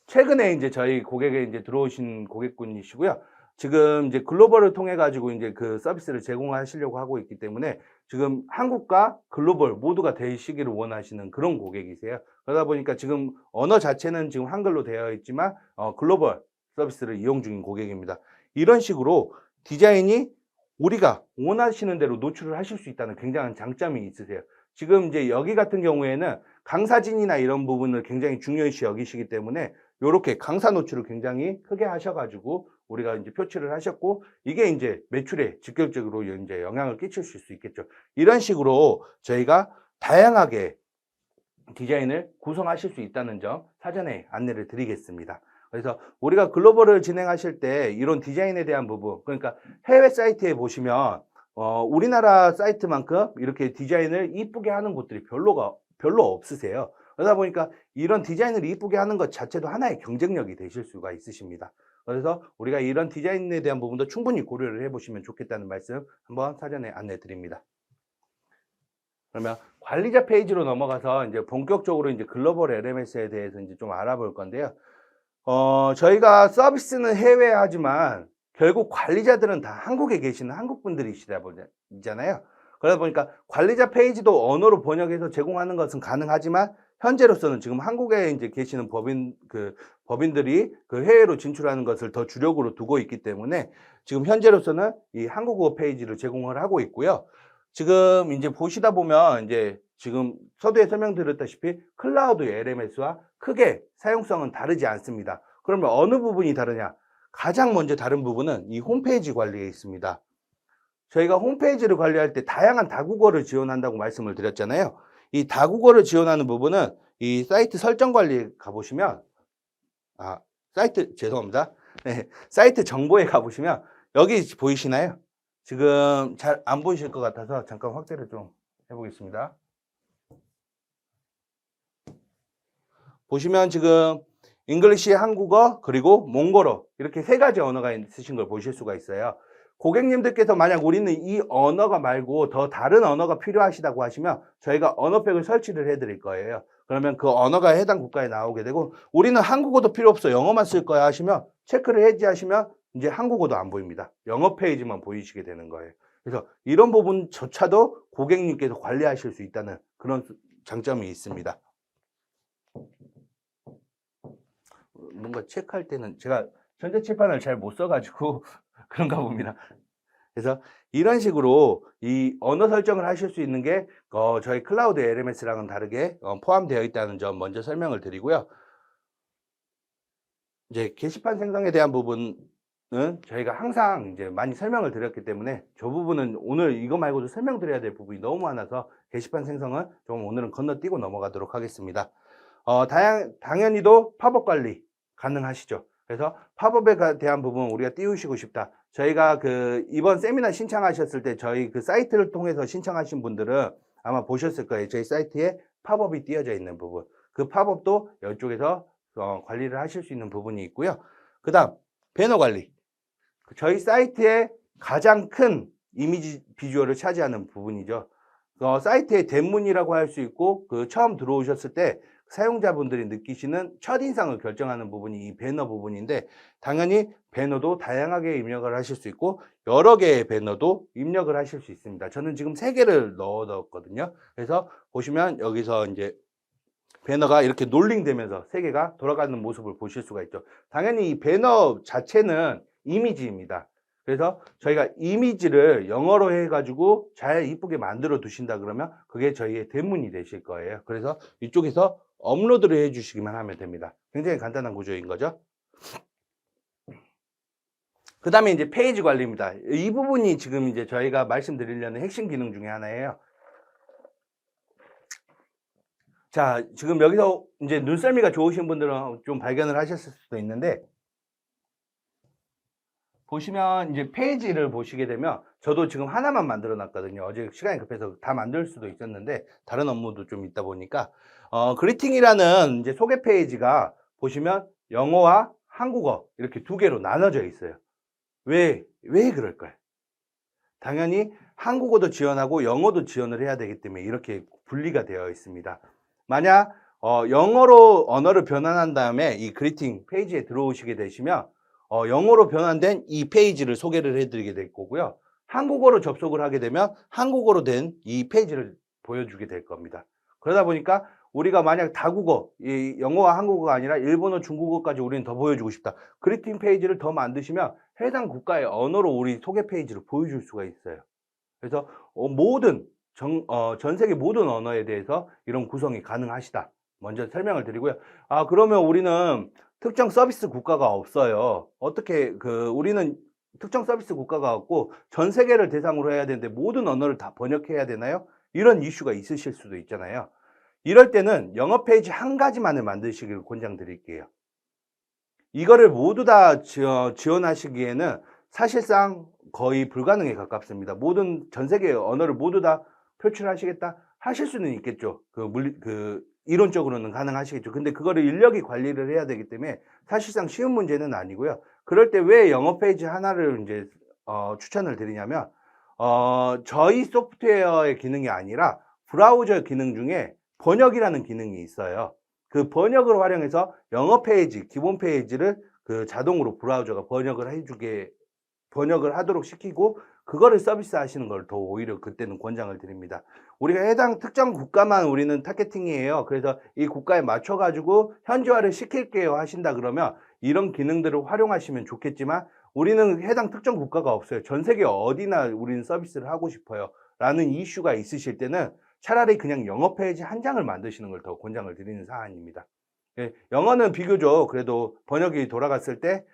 최근에 이제 저희 고객에 이제 들어오신 고객분이시고요. 지금 이제 글로벌을 통해 가지고 이제 그 서비스를 제공하시려고 하고 있기 때문에 지금 한국과 글로벌 모두가 되시기를 원하시는 그런 고객이세요. 그러다 보니까 지금 언어 자체는 지금 한글로 되어 있지만 글로벌 서비스를 이용 중인 고객입니다. 이런 식으로 디자인이 우리가 원하시는 대로 노출을 하실 수 있다는 굉장한 장점이 있으세요. 지금 이제 여기 같은 경우에는 강사진이나 이런 부분을 굉장히 중요시 여기시기 때문에 이렇게 강사 노출을 굉장히 크게 하셔가지고 우리가 이제 표출을 하셨고 이게 이제 매출에 직접적으로 이제 영향을 끼칠 수 있겠죠. 이런 식으로 저희가 다양하게 디자인을 구성하실 수 있다는 점 사전에 안내를 드리겠습니다. 그래서 우리가 글로벌을 진행하실 때 이런 디자인에 대한 부분, 그러니까 해외 사이트에 보시면 우리나라 사이트만큼 이렇게 디자인을 이쁘게 하는 곳들이 별로 없으세요. 그러다 보니까 이런 디자인을 이쁘게 하는 것 자체도 하나의 경쟁력이 되실 수가 있으십니다. 그래서 우리가 이런 디자인에 대한 부분도 충분히 고려를 해보시면 좋겠다는 말씀 한번 사전에 안내 드립니다. 그러면 관리자 페이지로 넘어가서 이제 본격적으로 이제 글로벌 LMS에 대해서 이제 좀 알아볼 건데요. 저희가 서비스는 해외에 하지만 결국 관리자들은 다 한국에 계시는 한국 분들이시잖아요. 그러다 보니까 관리자 페이지도 언어로 번역해서 제공하는 것은 가능하지만 현재로서는 지금 한국에 이제 계시는 법인들이 그 해외로 진출하는 것을 더 주력으로 두고 있기 때문에 지금 현재로서는 이 한국어 페이지를 제공을 하고 있고요. 지금 이제 보시다 보면 이제 지금 서두에 설명드렸다시피 클라우드 LMS와 크게 사용성은 다르지 않습니다. 그러면 어느 부분이 다르냐? 가장 먼저 다른 부분은 이 홈페이지 관리에 있습니다. 저희가 홈페이지를 관리할 때 다양한 다국어를 지원한다고 말씀을 드렸잖아요. 이 다국어를 지원하는 부분은 이 사이트 설정 관리에 가보시면 죄송합니다. 네, 사이트 정보에 가보시면 여기 보이시나요? 지금 잘 안 보이실 것 같아서 잠깐 확대를 좀 해보겠습니다. 보시면 지금 잉글리시, 한국어, 그리고 몽골어 이렇게 세 가지 언어가 있으신 걸 보실 수가 있어요. 고객님들께서 만약 우리는 이 언어가 말고 더 다른 언어가 필요하시다고 하시면 저희가 언어팩을 설치를 해드릴 거예요. 그러면 그 언어가 해당 국가에 나오게 되고 우리는 한국어도 필요 없어 영어만 쓸 거야 하시면 체크를 해지하시면 이제 한국어도 안 보입니다. 영어 페이지만 보이시게 되는 거예요. 그래서 이런 부분조차도 고객님께서 관리하실 수 있다는 그런 장점이 있습니다. 뭔가 체크할 때는 제가 전자칠판을 잘 못 써가지고 그런가 봅니다. 그래서 이런 식으로 이 언어 설정을 하실 수 있는 게 저희 클라우드 LMS랑은 다르게 포함되어 있다는 점 먼저 설명을 드리고요. 이제 게시판 생성에 대한 부분은 저희가 항상 이제 많이 설명을 드렸기 때문에 저 부분은 오늘 이거 말고도 설명드려야 될 부분이 너무 많아서 게시판 생성은 좀 오늘은 건너뛰고 넘어가도록 하겠습니다. 당연히도 팝업 관리 가능하시죠. 그래서 팝업에 대한 부분 우리가 띄우시고 싶다. 저희가 이번 세미나 신청하셨을 때 저희 그 사이트를 통해서 신청하신 분들은 아마 보셨을 거예요. 저희 사이트에 팝업이 띄어져 있는 부분. 그 팝업도 이쪽에서 관리를 하실 수 있는 부분이 있고요. 그 다음 배너 관리. 저희 사이트의 가장 큰 이미지 비주얼을 차지하는 부분이죠. 사이트의 대문이라고 할 수 있고 처음 들어오셨을 때 사용자분들이 느끼시는 첫인상을 결정하는 부분이 이 배너 부분인데 당연히 배너도 다양하게 입력을 하실 수 있고 여러 개의 배너도 입력을 하실 수 있습니다. 저는 지금 3개를 넣어뒀거든요. 그래서 보시면 여기서 이제 배너가 이렇게 롤링되면서 3개가 돌아가는 모습을 보실 수가 있죠. 당연히 이 배너 자체는 이미지입니다. 그래서 저희가 이미지를 영어로 해가지고 잘 이쁘게 만들어 두신다 그러면 그게 저희의 대문이 되실 거예요. 그래서 이쪽에서 업로드를 해주시기만 하면 됩니다. 굉장히 간단한 구조인 거죠. 그 다음에 이제 페이지 관리입니다. 이 부분이 지금 이제 저희가 말씀드리려는 핵심 기능 중에 하나예요. 자, 지금 여기서 이제 눈썰미가 좋으신 분들은 좀 발견을 하셨을 수도 있는데, 보시면 이제 페이지를 보시게 되면 저도 지금 하나만 만들어 놨거든요. 어제 시간이 급해서 다 만들 수도 있었는데 다른 업무도 좀 있다 보니까 그리팅이라는 이제 소개 페이지가 보시면 영어와 한국어 이렇게 두 개로 나눠져 있어요. 왜 그럴까요? 당연히 한국어도 지원하고 영어도 지원을 해야 되기 때문에 이렇게 분리가 되어 있습니다. 만약 영어로 언어를 변환한 다음에 이 그리팅 페이지에 들어오시게 되시면 영어로 변환된 이 페이지를 소개를 해드리게 될 거고요. 한국어로 접속을 하게 되면 한국어로 된 이 페이지를 보여주게 될 겁니다. 그러다 보니까 우리가 만약 다국어, 이 영어와 한국어가 아니라 일본어, 중국어까지 우리는 더 보여주고 싶다. 그리팅 페이지를 더 만드시면 해당 국가의 언어로 우리 소개 페이지를 보여줄 수가 있어요. 그래서 전 세계 모든 언어에 대해서 이런 구성이 가능하시다. 먼저 설명을 드리고요. 그러면 우리는 특정 서비스 국가가 없어요. 어떻게 우리는 특정 서비스 국가가 없고 전 세계를 대상으로 해야 되는데 모든 언어를 다 번역해야 되나요? 이런 이슈가 있으실 수도 있잖아요. 이럴 때는 영어 페이지 한 가지만을 만드시길 권장드릴게요. 이거를 모두 다 지원하시기에는 사실상 거의 불가능에 가깝습니다. 전 세계의 언어를 모두 다 표출하시겠다? 하실 수는 있겠죠. 이론적으로는 가능하시겠죠. 근데 그거를 인력이 관리를 해야 되기 때문에 사실상 쉬운 문제는 아니고요. 그럴 때 왜 영어 페이지 하나를 이제 추천을 드리냐면 저희 소프트웨어의 기능이 아니라 브라우저 기능 중에 번역이라는 기능이 있어요. 그 번역을 활용해서 영어 페이지, 기본 페이지를 자동으로 브라우저가 번역을 하도록 시키고 그거를 서비스 하시는 걸 더 오히려 그때는 권장을 드립니다. 우리가 해당 특정 국가만 우리는 타겟팅이에요. 그래서 이 국가에 맞춰가지고 현지화를 시킬게요 하신다 그러면 이런 기능들을 활용하시면 좋겠지만 우리는 해당 특정 국가가 없어요. 전 세계 어디나 우리는 서비스를 하고 싶어요. 라는 이슈가 있으실 때는 차라리 그냥 영어 페이지 한 장을 만드시는 걸 더 권장을 드리는 사안입니다. 예, 영어는 비교적 그래도 번역이 돌아갔을 때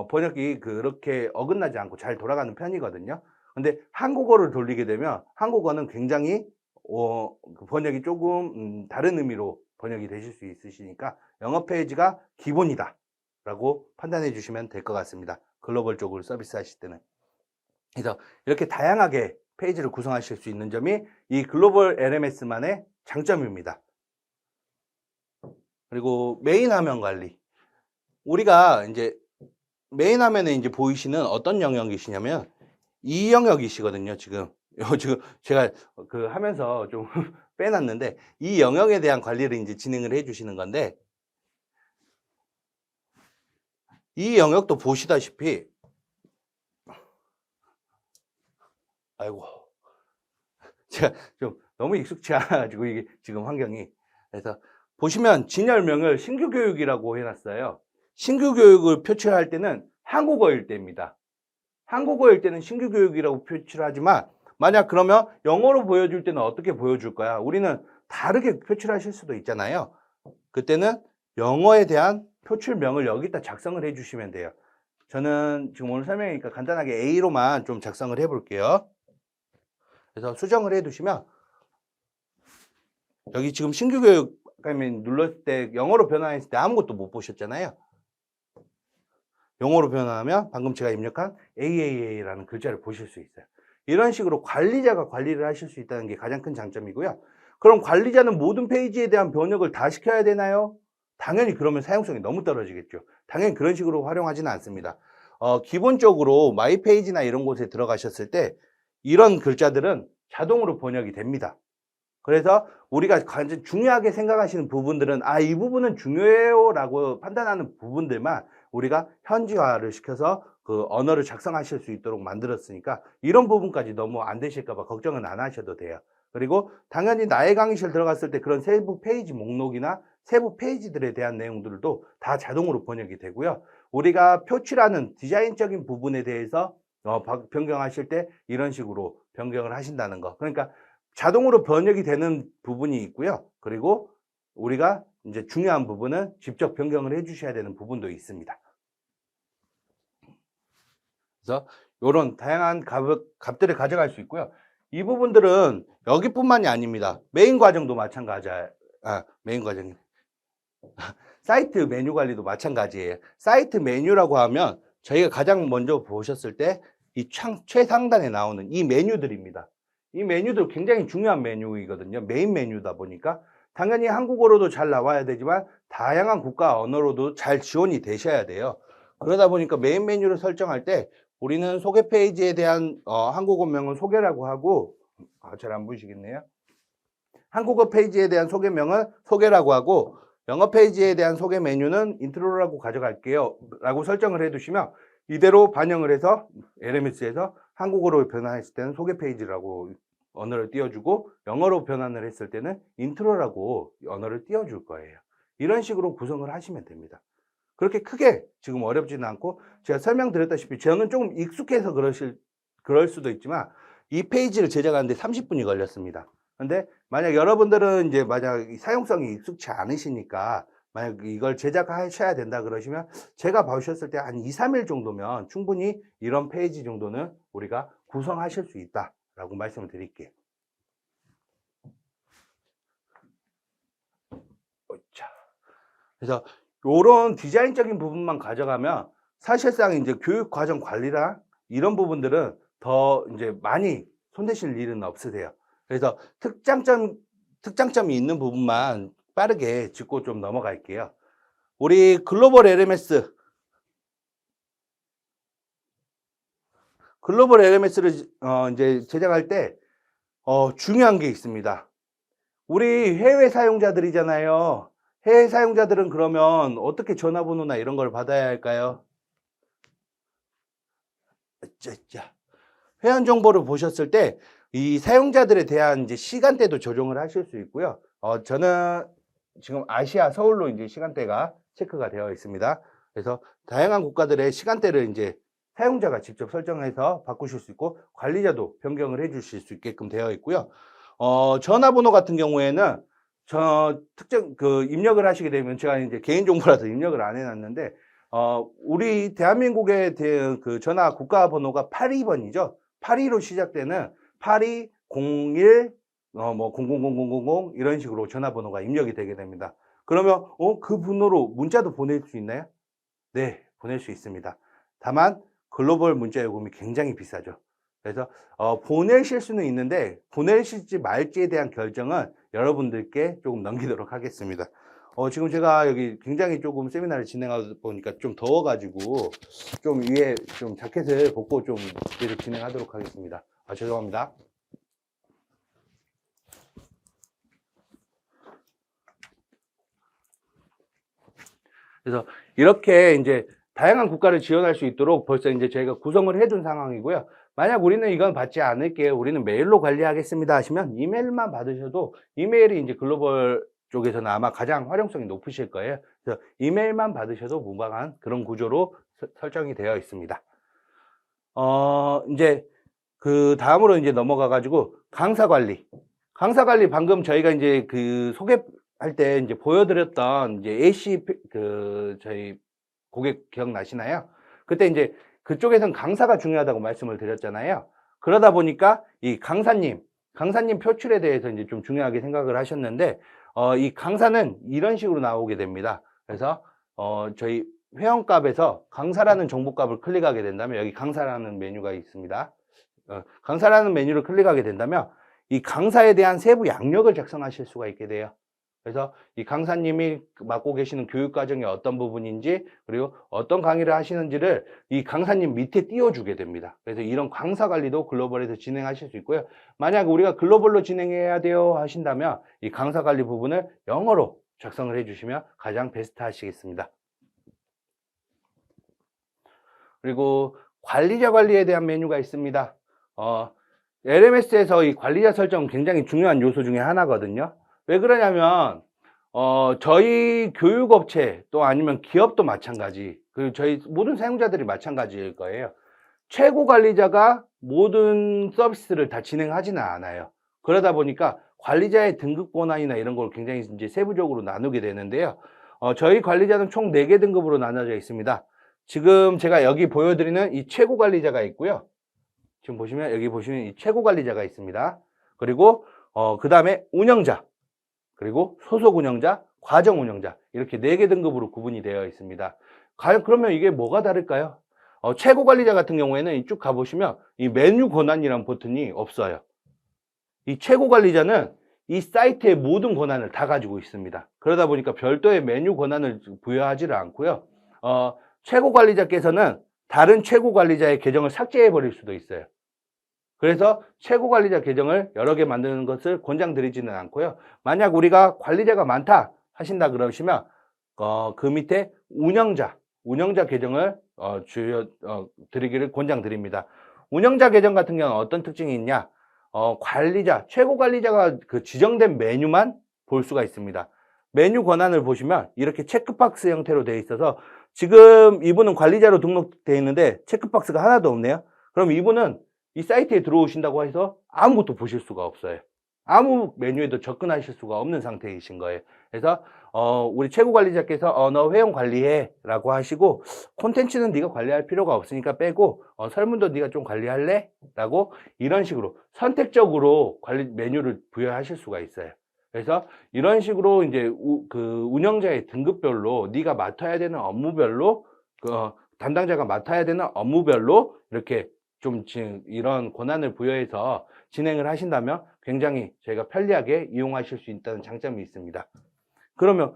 번역이 그렇게 어긋나지 않고 잘 돌아가는 편이거든요. 근데 한국어를 돌리게 되면 한국어는 굉장히 그 번역이 조금 다른 의미로 번역이 되실 수 있으시니까 영어 페이지가 기본이다 라고 판단해 주시면 될 것 같습니다. 글로벌 쪽으로 서비스 하실 때는. 그래서 이렇게 다양하게 페이지를 구성하실 수 있는 점이 이 글로벌 LMS만의 장점입니다. 그리고 메인 화면 관리. 우리가 이제 메인 화면에 이제 보이시는 어떤 영역이시냐면 이 영역이시거든요, 지금. 지금 제가 하면서 좀 빼놨는데 이 영역에 대한 관리를 이제 진행을 해 주시는 건데 이 영역도 보시다시피 아이고. 제가 좀 너무 익숙치 않아가지고 이게 지금 환경이. 그래서 보시면 진열명을 신규 교육이라고 해놨어요. 신규 교육을 표출할 때는 한국어일 때입니다. 한국어일 때는 신규 교육이라고 표출하지만 만약 그러면 영어로 보여줄 때는 어떻게 보여줄 거야? 우리는 다르게 표출하실 수도 있잖아요. 그때는 영어에 대한 표출명을 여기다 작성을 해주시면 돼요. 저는 지금 오늘 설명이니까 간단하게 A로만 좀 작성을 해볼게요. 그래서 수정을 해두시면 여기 지금 신규 교육 화면 눌렀을 때 영어로 변환했을 때 아무것도 못 보셨잖아요. 영어로 변환하면 방금 제가 입력한 AAA라는 글자를 보실 수 있어요. 이런 식으로 관리자가 관리를 하실 수 있다는 게 가장 큰 장점이고요. 그럼 관리자는 모든 페이지에 대한 번역을 다 시켜야 되나요? 당연히 그러면 사용성이 너무 떨어지겠죠. 당연히 그런 식으로 활용하지는 않습니다. 기본적으로 마이 페이지나 이런 곳에 들어가셨을 때 이런 글자들은 자동으로 번역이 됩니다. 그래서 우리가 가장 중요하게 생각하시는 부분들은 이 부분은 중요해요 라고 판단하는 부분들만 우리가 현지화를 시켜서 그 언어를 작성하실 수 있도록 만들었으니까 이런 부분까지 너무 안 되실까 봐 걱정은 안 하셔도 돼요. 그리고 당연히 나의 강의실 들어갔을 때 그런 세부 페이지 목록이나 세부 페이지들에 대한 내용들도 다 자동으로 번역이 되고요. 우리가 표출하는 디자인적인 부분에 대해서 변경하실 때 이런 식으로 변경을 하신다는 거. 그러니까 자동으로 번역이 되는 부분이 있고요. 그리고 우리가 이제 중요한 부분은 직접 변경을 해 주셔야 되는 부분도 있습니다. 그래서 이런 다양한 값들을 가져갈 수 있고요. 이 부분들은 여기뿐만이 아닙니다. 메인 과정도 메인 과정이네. 사이트 메뉴 관리도 마찬가지예요. 사이트 메뉴라고 하면 저희가 가장 먼저 보셨을 때 이 최상단에 나오는 이 메뉴들입니다. 이 메뉴들 굉장히 중요한 메뉴이거든요. 메인 메뉴다 보니까 당연히 한국어로도 잘 나와야 되지만 다양한 국가 언어로도 잘 지원이 되셔야 돼요. 그러다 보니까 메인 메뉴를 설정할 때 우리는 소개 페이지에 대한 한국어명은 소개라고 하고, 잘 안 보이시겠네요. 한국어 페이지에 대한 소개명은 소개라고 하고, 영어 페이지에 대한 소개 메뉴는 인트로라고 가져갈게요 라고 설정을 해두시면 이대로 반영을 해서 LMS에서 한국어로 변환했을 때는 소개 페이지라고 언어를 띄워주고, 영어로 변환을 했을 때는 인트로라고 언어를 띄워줄 거예요. 이런 식으로 구성을 하시면 됩니다. 그렇게 크게 지금 어렵지는 않고, 제가 설명드렸다시피 저는 조금 익숙해서 그럴 수도 있지만 이 페이지를 제작하는데 30분이 걸렸습니다. 근데 만약 여러분들은 이제 만약 사용성이 익숙치 않으시니까 만약 이걸 제작하셔야 된다 그러시면 제가 봐주셨을 때 한 2, 3일 정도면 충분히 이런 페이지 정도는 우리가 구성하실 수 있다라고 말씀을 드릴게요. 그래서 이런 디자인적인 부분만 가져가면 사실상 이제 교육 과정 관리랑 이런 부분들은 더 이제 많이 손대실 일은 없으세요. 그래서 특장점이 있는 부분만 빠르게 짚고 좀 넘어갈게요. 우리 글로벌 LMS를 이제 제작할 때 중요한 게 있습니다. 우리 해외 사용자들이잖아요. 해외 사용자들은 그러면 어떻게 전화번호나 이런 걸 받아야 할까요? 회원 정보를 보셨을 때 이 사용자들에 대한 이제 시간대도 조정을 하실 수 있고요. 저는 지금 아시아 서울로 이제 시간대가 체크가 되어 있습니다. 그래서 다양한 국가들의 시간대를 이제 사용자가 직접 설정해서 바꾸실 수 있고, 관리자도 변경을 해 주실 수 있게끔 되어 있고요. 전화번호 같은 경우에는 특정 입력을 하시게 되면, 제가 이제 개인정보라서 입력을 안 해놨는데, 우리 대한민국의 전화 국가 번호가 82번이죠. 82로 시작되는 8201 000000 이런 식으로 전화번호가 입력이 되게 됩니다. 그러면 그 번호로 문자도 보낼 수 있나요? 네, 보낼 수 있습니다. 다만 글로벌 문자 요금이 굉장히 비싸죠. 그래서 보내실 수는 있는데 보내실지 말지에 대한 결정은 여러분들께 조금 넘기도록 하겠습니다. 지금 제가 여기 굉장히 조금 세미나를 진행하다 보니까 좀 더워가지고 좀 위에 좀 자켓을 벗고 좀 계속 진행하도록 하겠습니다. 죄송합니다. 그래서 이렇게 이제 다양한 국가를 지원할 수 있도록 벌써 이제 저희가 구성을 해둔 상황이고요. 만약 우리는 이건 받지 않을게요, 우리는 메일로 관리하겠습니다 하시면 이메일만 받으셔도, 이메일이 이제 글로벌 쪽에서는 아마 가장 활용성이 높으실 거예요. 그래서 이메일만 받으셔도 무방한 그런 구조로 설정이 되어 있습니다. 이제 그 다음으로 이제 넘어가 가지고 강사 관리 방금 저희가 이제 소개할 때 이제 보여드렸던 이제 AC 저희 고객 기억나시나요? 그때 이제 그쪽에서는 강사가 중요하다고 말씀을 드렸잖아요. 그러다 보니까 이 강사님 표출에 대해서 이제 좀 중요하게 생각을 하셨는데, 이 강사는 이런 식으로 나오게 됩니다. 그래서 저희 회원값에서 강사라는 정보값을 클릭하게 된다면 여기 강사라는 메뉴가 있습니다. 강사라는 메뉴를 클릭하게 된다면 이 강사에 대한 세부 양력을 작성하실 수가 있게 돼요. 그래서 이 강사님이 맡고 계시는 교육 과정이 어떤 부분인지, 그리고 어떤 강의를 하시는지를 이 강사님 밑에 띄워주게 됩니다. 그래서 이런 강사 관리도 글로벌에서 진행하실 수 있고요. 만약 우리가 글로벌로 진행해야 돼요 하신다면 이 강사 관리 부분을 영어로 작성을 해주시면 가장 베스트 하시겠습니다. 그리고 관리자 관리에 대한 메뉴가 있습니다. LMS에서 이 관리자 설정은 굉장히 중요한 요소 중에 하나거든요. 왜 그러냐면 저희 교육업체 또 아니면 기업도 마찬가지, 그리고 저희 모든 사용자들이 마찬가지일 거예요. 최고 관리자가 모든 서비스를 다 진행하지는 않아요. 그러다 보니까 관리자의 등급 권한이나 이런 걸 굉장히 이제 세부적으로 나누게 되는데요. 저희 관리자는 총 4개 등급으로 나눠져 있습니다. 지금 제가 여기 보여드리는 이 최고 관리자가 있고요. 지금 보시면 여기 보시면 이 최고 관리자가 있습니다. 그리고 그 다음에 운영자, 그리고 소속 운영자, 과정 운영자 이렇게 4개 등급으로 구분이 되어 있습니다. 그러면 이게 뭐가 다를까요? 최고 관리자 같은 경우에는 쭉 가보시면 이 메뉴 권한이라는 버튼이 없어요. 이 최고 관리자는 이 사이트의 모든 권한을 다 가지고 있습니다. 그러다 보니까 별도의 메뉴 권한을 부여하지를 않고요. 최고 관리자께서는 다른 최고 관리자의 계정을 삭제해 버릴 수도 있어요. 그래서 최고 관리자 계정을 여러 개 만드는 것을 권장드리지는 않고요. 만약 우리가 관리자가 많다 하신다 그러시면 그 밑에 운영자 계정을 드리기를 권장드립니다. 운영자 계정 같은 경우는 어떤 특징이 있냐? 최고 관리자가 그 지정된 메뉴만 볼 수가 있습니다. 메뉴 권한을 보시면 이렇게 체크박스 형태로 되어 있어서 지금 이분은 관리자로 등록되어 있는데 체크박스가 하나도 없네요. 그럼 이분은 이 사이트에 들어오신다고 해서 아무것도 보실 수가 없어요. 아무 메뉴에도 접근하실 수가 없는 상태이신 거예요. 그래서 우리 최고 관리자께서 너 회원 관리해 라고 하시고 콘텐츠는 네가 관리할 필요가 없으니까 빼고 설문도 네가 좀 관리할래? 라고 이런 식으로 선택적으로 관리 메뉴를 부여하실 수가 있어요. 그래서 이런 식으로 이제 그 운영자의 등급별로 네가 맡아야 되는 업무별로 담당자가 맡아야 되는 업무별로 이렇게 좀 이런 권한을 부여해서 진행을 하신다면 굉장히 저희가 편리하게 이용하실 수 있다는 장점이 있습니다. 그러면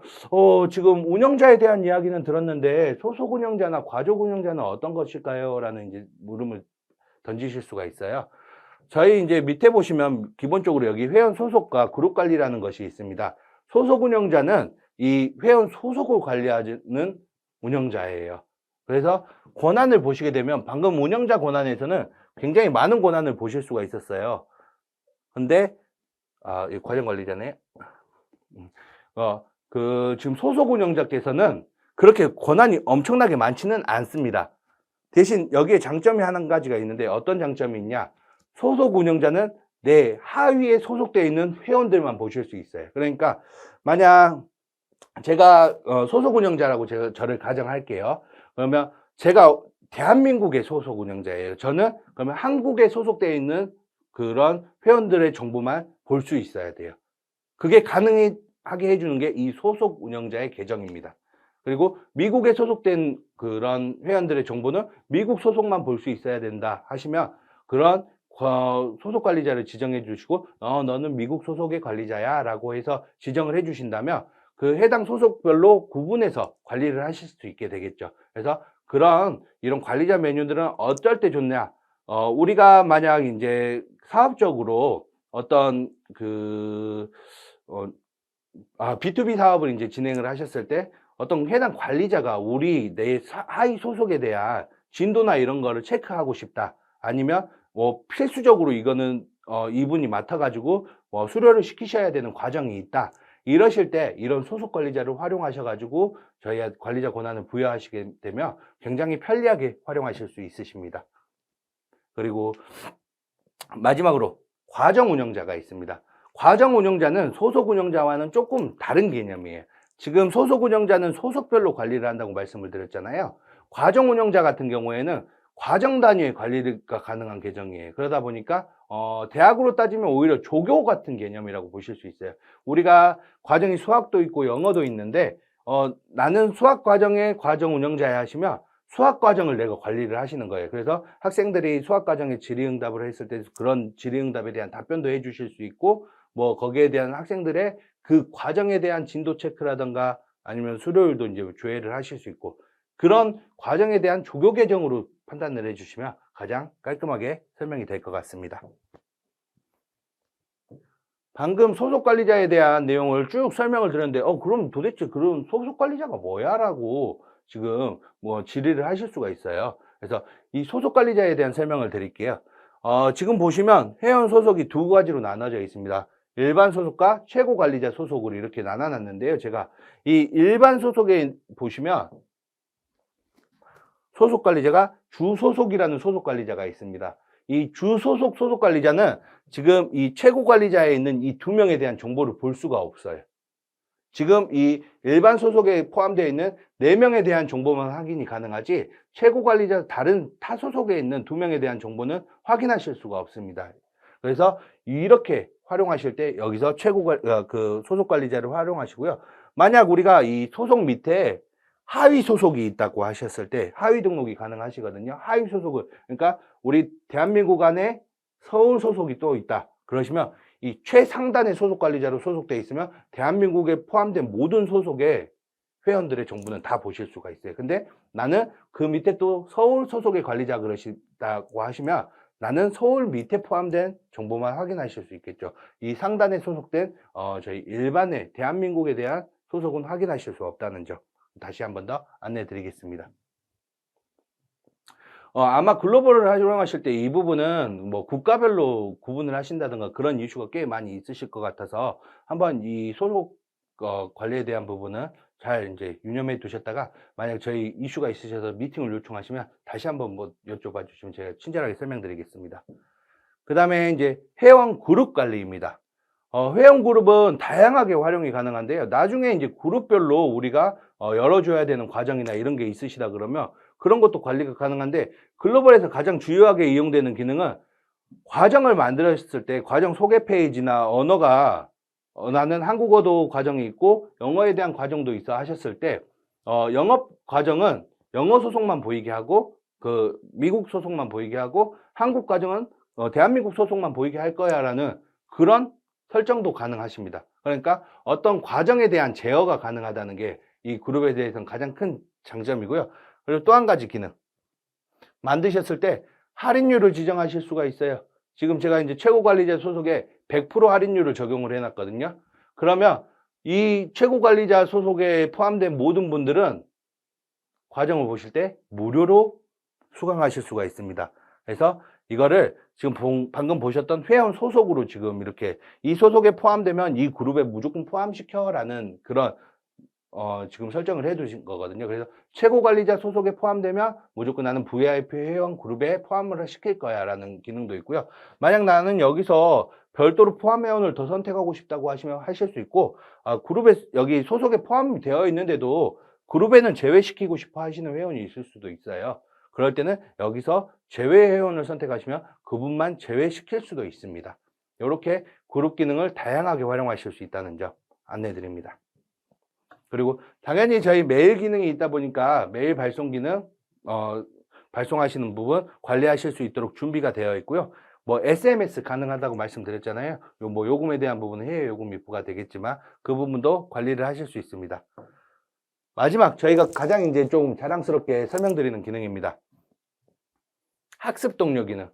지금 운영자에 대한 이야기는 들었는데 소속 운영자나 과적 운영자는 어떤 것일까요? 라는 이제 물음을 던지실 수가 있어요. 저희 이제 밑에 보시면 기본적으로 여기 회원 소속과 그룹 관리라는 것이 있습니다. 소속 운영자는 이 회원 소속을 관리하는 운영자예요. 그래서 권한을 보시게 되면 방금 운영자 권한에서는 굉장히 많은 권한을 보실 수가 있었어요. 근데 이 과정 관리자네. 지금 소속 운영자께서는 그렇게 권한이 엄청나게 많지는 않습니다. 대신 여기에 장점이 한 가지가 있는데 어떤 장점이 있냐? 소속 운영자는 내 하위에 소속되어 있는 회원들만 보실 수 있어요. 그러니까 만약 제가 소속 운영자라고 저를 가정할게요. 그러면 제가 대한민국의 소속 운영자예요. 저는 그러면 한국에 소속되어 있는 그런 회원들의 정보만 볼 수 있어야 돼요. 그게 가능하게 해주는 게 이 소속 운영자의 계정입니다. 그리고 미국에 소속된 그런 회원들의 정보는 미국 소속만 볼 수 있어야 된다 하시면 그런 소속 관리자를 지정해 주시고 너는 미국 소속의 관리자야 라고 해서 지정을 해 주신다면 그 해당 소속별로 구분해서 관리를 하실 수 있게 되겠죠. 그래서 이런 관리자 메뉴들은 어떨 때 좋냐? 우리가 만약 이제 사업적으로 어떤 B2B 사업을 이제 진행을 하셨을 때 어떤 해당 관리자가 내 하위 소속에 대한 진도나 이런 거를 체크하고 싶다. 아니면 필수적으로 이거는 이분이 맡아가지고 수료를 시키셔야 되는 과정이 있다. 이러실 때 이런 소속 관리자를 활용하셔가지고 저희가 관리자 권한을 부여하시게 되면 굉장히 편리하게 활용하실 수 있으십니다. 그리고 마지막으로 과정 운영자가 있습니다. 과정 운영자는 소속 운영자와는 조금 다른 개념이에요. 지금 소속 운영자는 소속별로 관리를 한다고 말씀을 드렸잖아요. 과정 운영자 같은 경우에는 과정 단위의 관리가 가능한 계정이에요. 그러다 보니까 대학으로 따지면 오히려 조교 같은 개념이라고 보실 수 있어요. 우리가 과정이 수학도 있고 영어도 있는데 나는 수학 과정의 과정 운영자야 하시면 수학 과정을 내가 관리를 하시는 거예요. 그래서 학생들이 수학 과정에 질의응답을 했을 때 그런 질의응답에 대한 답변도 해주실 수 있고 거기에 대한 학생들의 그 과정에 대한 진도 체크라든가 아니면 수료율도 이제 조회를 하실 수 있고 그런 과정에 대한 조교 계정으로 판단을 해주시면 가장 깔끔하게 설명이 될 것 같습니다. 방금 소속 관리자에 대한 내용을 쭉 설명을 드렸는데 그럼 도대체 그런 소속 관리자가 뭐야? 라고 지금 질의를 하실 수가 있어요. 그래서 이 소속 관리자에 대한 설명을 드릴게요. 지금 보시면 회원 소속이 두 가지로 나눠져 있습니다. 일반 소속과 최고 관리자 소속으로 이렇게 나눠놨는데요. 제가 이 일반 소속에 보시면 소속 관리자가 주소속이라는 소속 관리자가 있습니다. 이 주소속 소속 관리자는 지금 이 최고 관리자에 있는 이 2명에 대한 정보를 볼 수가 없어요. 지금 이 일반 소속에 포함되어 있는 4명에 대한 정보만 확인이 가능하지 최고 관리자 다른 타 소속에 있는 2명에 대한 정보는 확인하실 수가 없습니다. 그래서 이렇게 활용하실 때 여기서 그 소속 관리자를 활용하시고요. 만약 우리가 이 소속 밑에 하위 소속이 있다고 하셨을 때 하위 등록이 가능하시거든요. 하위 소속을, 그러니까 우리 대한민국 안에 서울 소속이 또 있다 그러시면 이 최상단의 소속 관리자로 소속돼 있으면 대한민국에 포함된 모든 소속의 회원들의 정보는 다 보실 수가 있어요. 근데 나는 그 밑에 또 서울 소속의 관리자 그러시다고 하시면 나는 서울 밑에 포함된 정보만 확인하실 수 있겠죠. 이 상단에 소속된 저희 일반의 대한민국에 대한 소속은 확인하실 수 없다는 점 다시 한 번 더 안내 드리겠습니다. 아마 글로벌을 활용하실 때 이 부분은 뭐 국가별로 구분을 하신다든가 그런 이슈가 꽤 많이 있으실 것 같아서 한번 이 소속 관리에 대한 부분은 잘 이제 유념해 두셨다가 만약 저희 이슈가 있으셔서 미팅을 요청하시면 다시 한번 뭐 여쭤봐 주시면 제가 친절하게 설명드리겠습니다. 그 다음에 이제 회원 그룹 관리입니다. 회원 그룹은 다양하게 활용이 가능한데요. 나중에 이제 그룹별로 우리가 열어줘야 되는 과정이나 이런 게 있으시다 그러면 그런 것도 관리가 가능한데 글로벌에서 가장 주요하게 이용되는 기능은 과정을 만들었을 때 과정 소개 페이지나 언어가 나는 한국어도 과정이 있고 영어에 대한 과정도 있어 하셨을 때 영업 과정은 영어 소속만 보이게 하고 그 미국 소속만 보이게 하고 한국 과정은 대한민국 소속만 보이게 할 거야 라는 그런 설정도 가능하십니다. 그러니까 어떤 과정에 대한 제어가 가능하다는 게 이 그룹에 대해서는 가장 큰 장점이고요. 그리고 또 한 가지 기능 만드셨을 때 할인율을 지정하실 수가 있어요. 지금 제가 이제 최고관리자 소속에 100% 할인율을 적용을 해놨거든요. 그러면 이 최고관리자 소속에 포함된 모든 분들은 과정을 보실 때 무료로 수강하실 수가 있습니다. 그래서 이거를 지금 방금 보셨던 회원 소속으로 지금 이렇게 이 소속에 포함되면 이 그룹에 무조건 포함시켜라는 그런 지금 설정을 해 두신 거거든요. 그래서 최고관리자 소속에 포함되면 무조건 나는 VIP 회원 그룹에 포함을 시킬 거야 라는 기능도 있고요. 만약 나는 여기서 별도로 포함 회원을 더 선택하고 싶다고 하시면 하실 수 있고 그룹에 여기 소속에 포함이 되어 있는데도 그룹에는 제외시키고 싶어 하시는 회원이 있을 수도 있어요. 그럴 때는 여기서 제외 회원을 선택하시면 그분만 제외시킬 수도 있습니다. 이렇게 그룹 기능을 다양하게 활용하실 수 있다는 점 안내 드립니다. 그리고 당연히 저희 메일 기능이 있다 보니까 메일 발송 기능 발송하시는 부분 관리하실 수 있도록 준비가 되어 있고요. 뭐 SMS 가능하다고 말씀드렸잖아요. 뭐 요금에 대한 부분은 해외 요금이 부과되겠지만 그 부분도 관리를 하실 수 있습니다. 마지막 저희가 가장 이제 좀 자랑스럽게 설명드리는 기능입니다. 학습 동료 기능.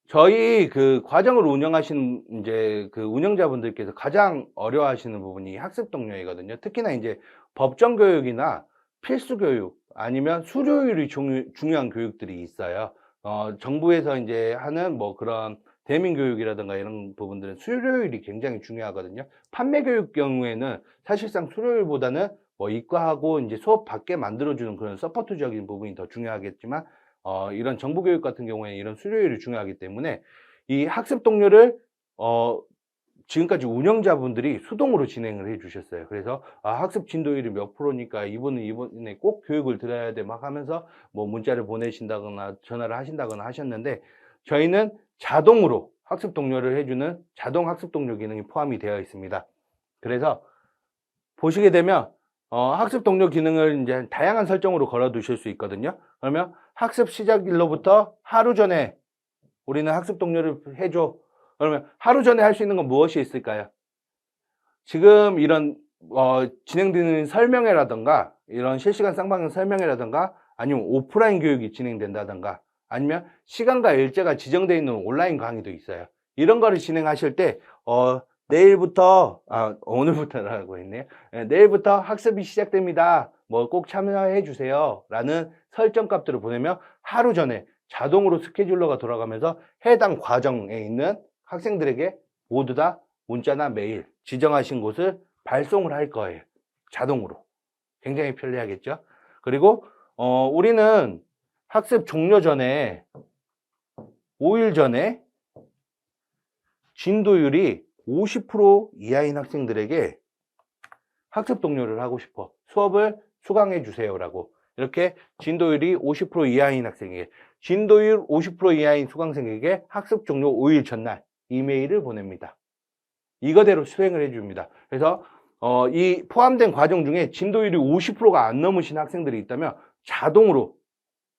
저희 그 과정을 운영하시는 이제 그 운영자분들께서 가장 어려워하시는 부분이 학습 동료이거든요. 특히나 이제 법정 교육이나 필수 교육 아니면 수료율이 중요한 교육들이 있어요. 정부에서 이제 하는 뭐 그런 대민 교육이라든가 이런 부분들은 수료율이 굉장히 중요하거든요. 판매 교육 경우에는 사실상 수료율보다는 뭐 이과하고 이제 수업 받게 만들어주는 그런 서포트적인 부분이 더 중요하겠지만 이런 정부 교육 같은 경우에 이런 수료율이 중요하기 때문에 이 학습 동료를 지금까지 운영자분들이 수동으로 진행을 해 주셨어요. 그래서 학습 진도율이 몇 프로니까 이분은 이번에 꼭 교육을 들어야 돼 막 하면서 뭐 문자를 보내신다거나 전화를 하신다거나 하셨는데 저희는 자동으로 학습 동료를 해주는 자동 학습 동료 기능이 포함이 되어 있습니다. 그래서 보시게 되면 학습 동료 기능을 이제 다양한 설정으로 걸어 두실 수 있거든요. 그러면 학습 시작일로부터 하루 전에 우리는 학습 동료를 해줘. 그러면 하루 전에 할 수 있는 건 무엇이 있을까요? 지금 이런 진행되는 설명회라든가 이런 실시간 쌍방향 설명회라든가 아니면 오프라인 교육이 진행된다든가 아니면 시간과 일자가 지정되어 있는 온라인 강의도 있어요. 이런 거를 진행하실 때 내일부터 오늘부터라고 했네요. 내일부터 학습이 시작됩니다. 뭐 꼭 참여해 주세요 라는 설정 값들을 보내면 하루 전에 자동으로 스케줄러가 돌아가면서 해당 과정에 있는 학생들에게 모두 다 문자나 메일 지정하신 곳을 발송을 할 거예요. 자동으로. 굉장히 편리하겠죠. 그리고 우리는 학습 종료 전에 5일 전에 진도율이 50% 이하인 학생들에게 학습 동료를 하고 싶어 수업을 수강해 주세요라고 이렇게 진도율이 50% 이하인 학생에게 진도율 50% 이하인 수강생에게 학습 종료 5일 전날 이메일을 보냅니다. 이거대로 수행을 해줍니다. 그래서 이 포함된 과정 중에 진도율이 50%가 안 넘으신 학생들이 있다면 자동으로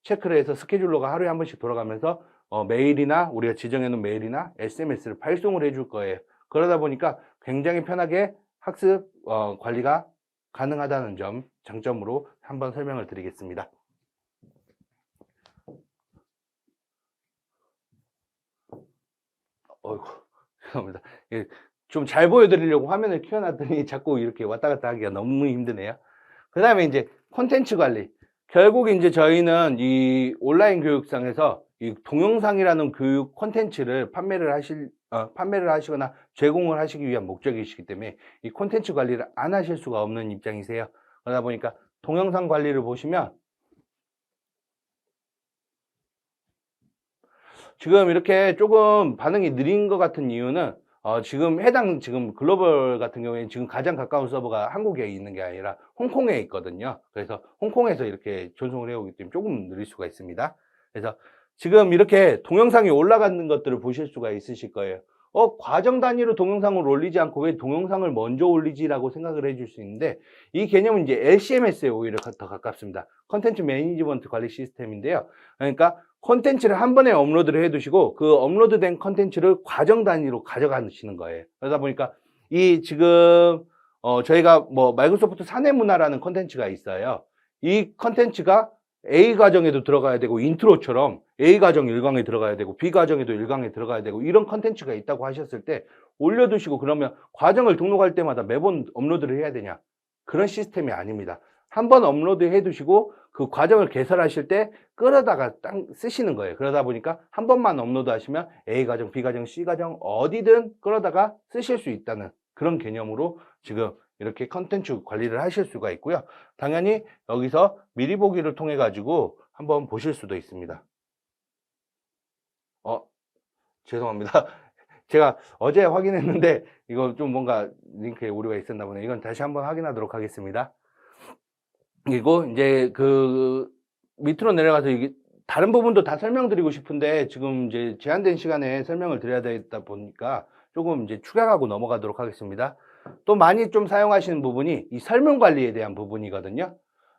체크를 해서 스케줄러가 하루에 한 번씩 돌아가면서 메일이나 우리가 지정해놓은 메일이나 SMS를 발송을 해줄 거예요. 그러다 보니까 굉장히 편하게 학습 관리가 가능하다는 점 장점으로 한번 설명을 드리겠습니다. 어이구, 죄송합니다. 좀 잘 보여드리려고 화면을 키워놨더니 자꾸 이렇게 왔다 갔다 하기가 너무 힘드네요. 그 다음에 이제 콘텐츠 관리. 결국 이제 저희는 이 온라인 교육상에서 이 동영상이라는 교육 콘텐츠를 판매를 하시거나 제공을 하시기 위한 목적이시기 때문에 이 콘텐츠 관리를 안 하실 수가 없는 입장이세요. 그러다 보니까 동영상 관리를 보시면 지금 이렇게 조금 반응이 느린 것 같은 이유는 지금 글로벌 같은 경우에 지금 가장 가까운 서버가 한국에 있는 게 아니라 홍콩에 있거든요. 그래서 홍콩에서 이렇게 전송을 해오기 때문에 조금 느릴 수가 있습니다. 그래서 지금 이렇게 동영상이 올라가는 것들을 보실 수가 있으실 거예요. 과정 단위로 동영상을 올리지 않고 왜 동영상을 먼저 올리지라고 생각을 해줄 수 있는데, 이 개념은 이제 LCMS에 오히려 더 가깝습니다. 컨텐츠 매니지먼트 관리 시스템인데요. 그러니까 콘텐츠를 한 번에 업로드를 해 두시고 그 업로드된 콘텐츠를 과정 단위로 가져가시는 거예요. 그러다 보니까 이 지금 저희가 뭐 마이크로소프트 사내 문화라는 콘텐츠가 있어요. 이 콘텐츠가 A 과정에도 들어가야 되고 인트로처럼 A 과정 1강에 들어가야 되고 B 과정에도 1강에 들어가야 되고 이런 콘텐츠가 있다고 하셨을 때 올려두시고 그러면 과정을 등록할 때마다 매번 업로드를 해야 되냐? 그런 시스템이 아닙니다. 한 번 업로드 해 두시고 그 과정을 개설하실 때 끌어다가 딱 쓰시는 거예요. 그러다 보니까 한 번만 업로드 하시면 A 과정, B 과정, C 과정 어디든 끌어다가 쓰실 수 있다는 그런 개념으로 지금 이렇게 컨텐츠 관리를 하실 수가 있고요. 당연히 여기서 미리 보기를 통해 가지고 한번 보실 수도 있습니다. 죄송합니다. 제가 어제 확인했는데 이거 좀 뭔가 링크에 오류가 있었나 보네. 이건 다시 한번 확인하도록 하겠습니다. 그리고 이제 그 밑으로 내려가서 이게 다른 부분도 다 설명드리고 싶은데 지금 이제 제한된 시간에 설명을 드려야 되다 보니까 조금 이제 축약하고 넘어가도록 하겠습니다. 또 많이 좀 사용하시는 부분이 이 설문 관리에 대한 부분이거든요.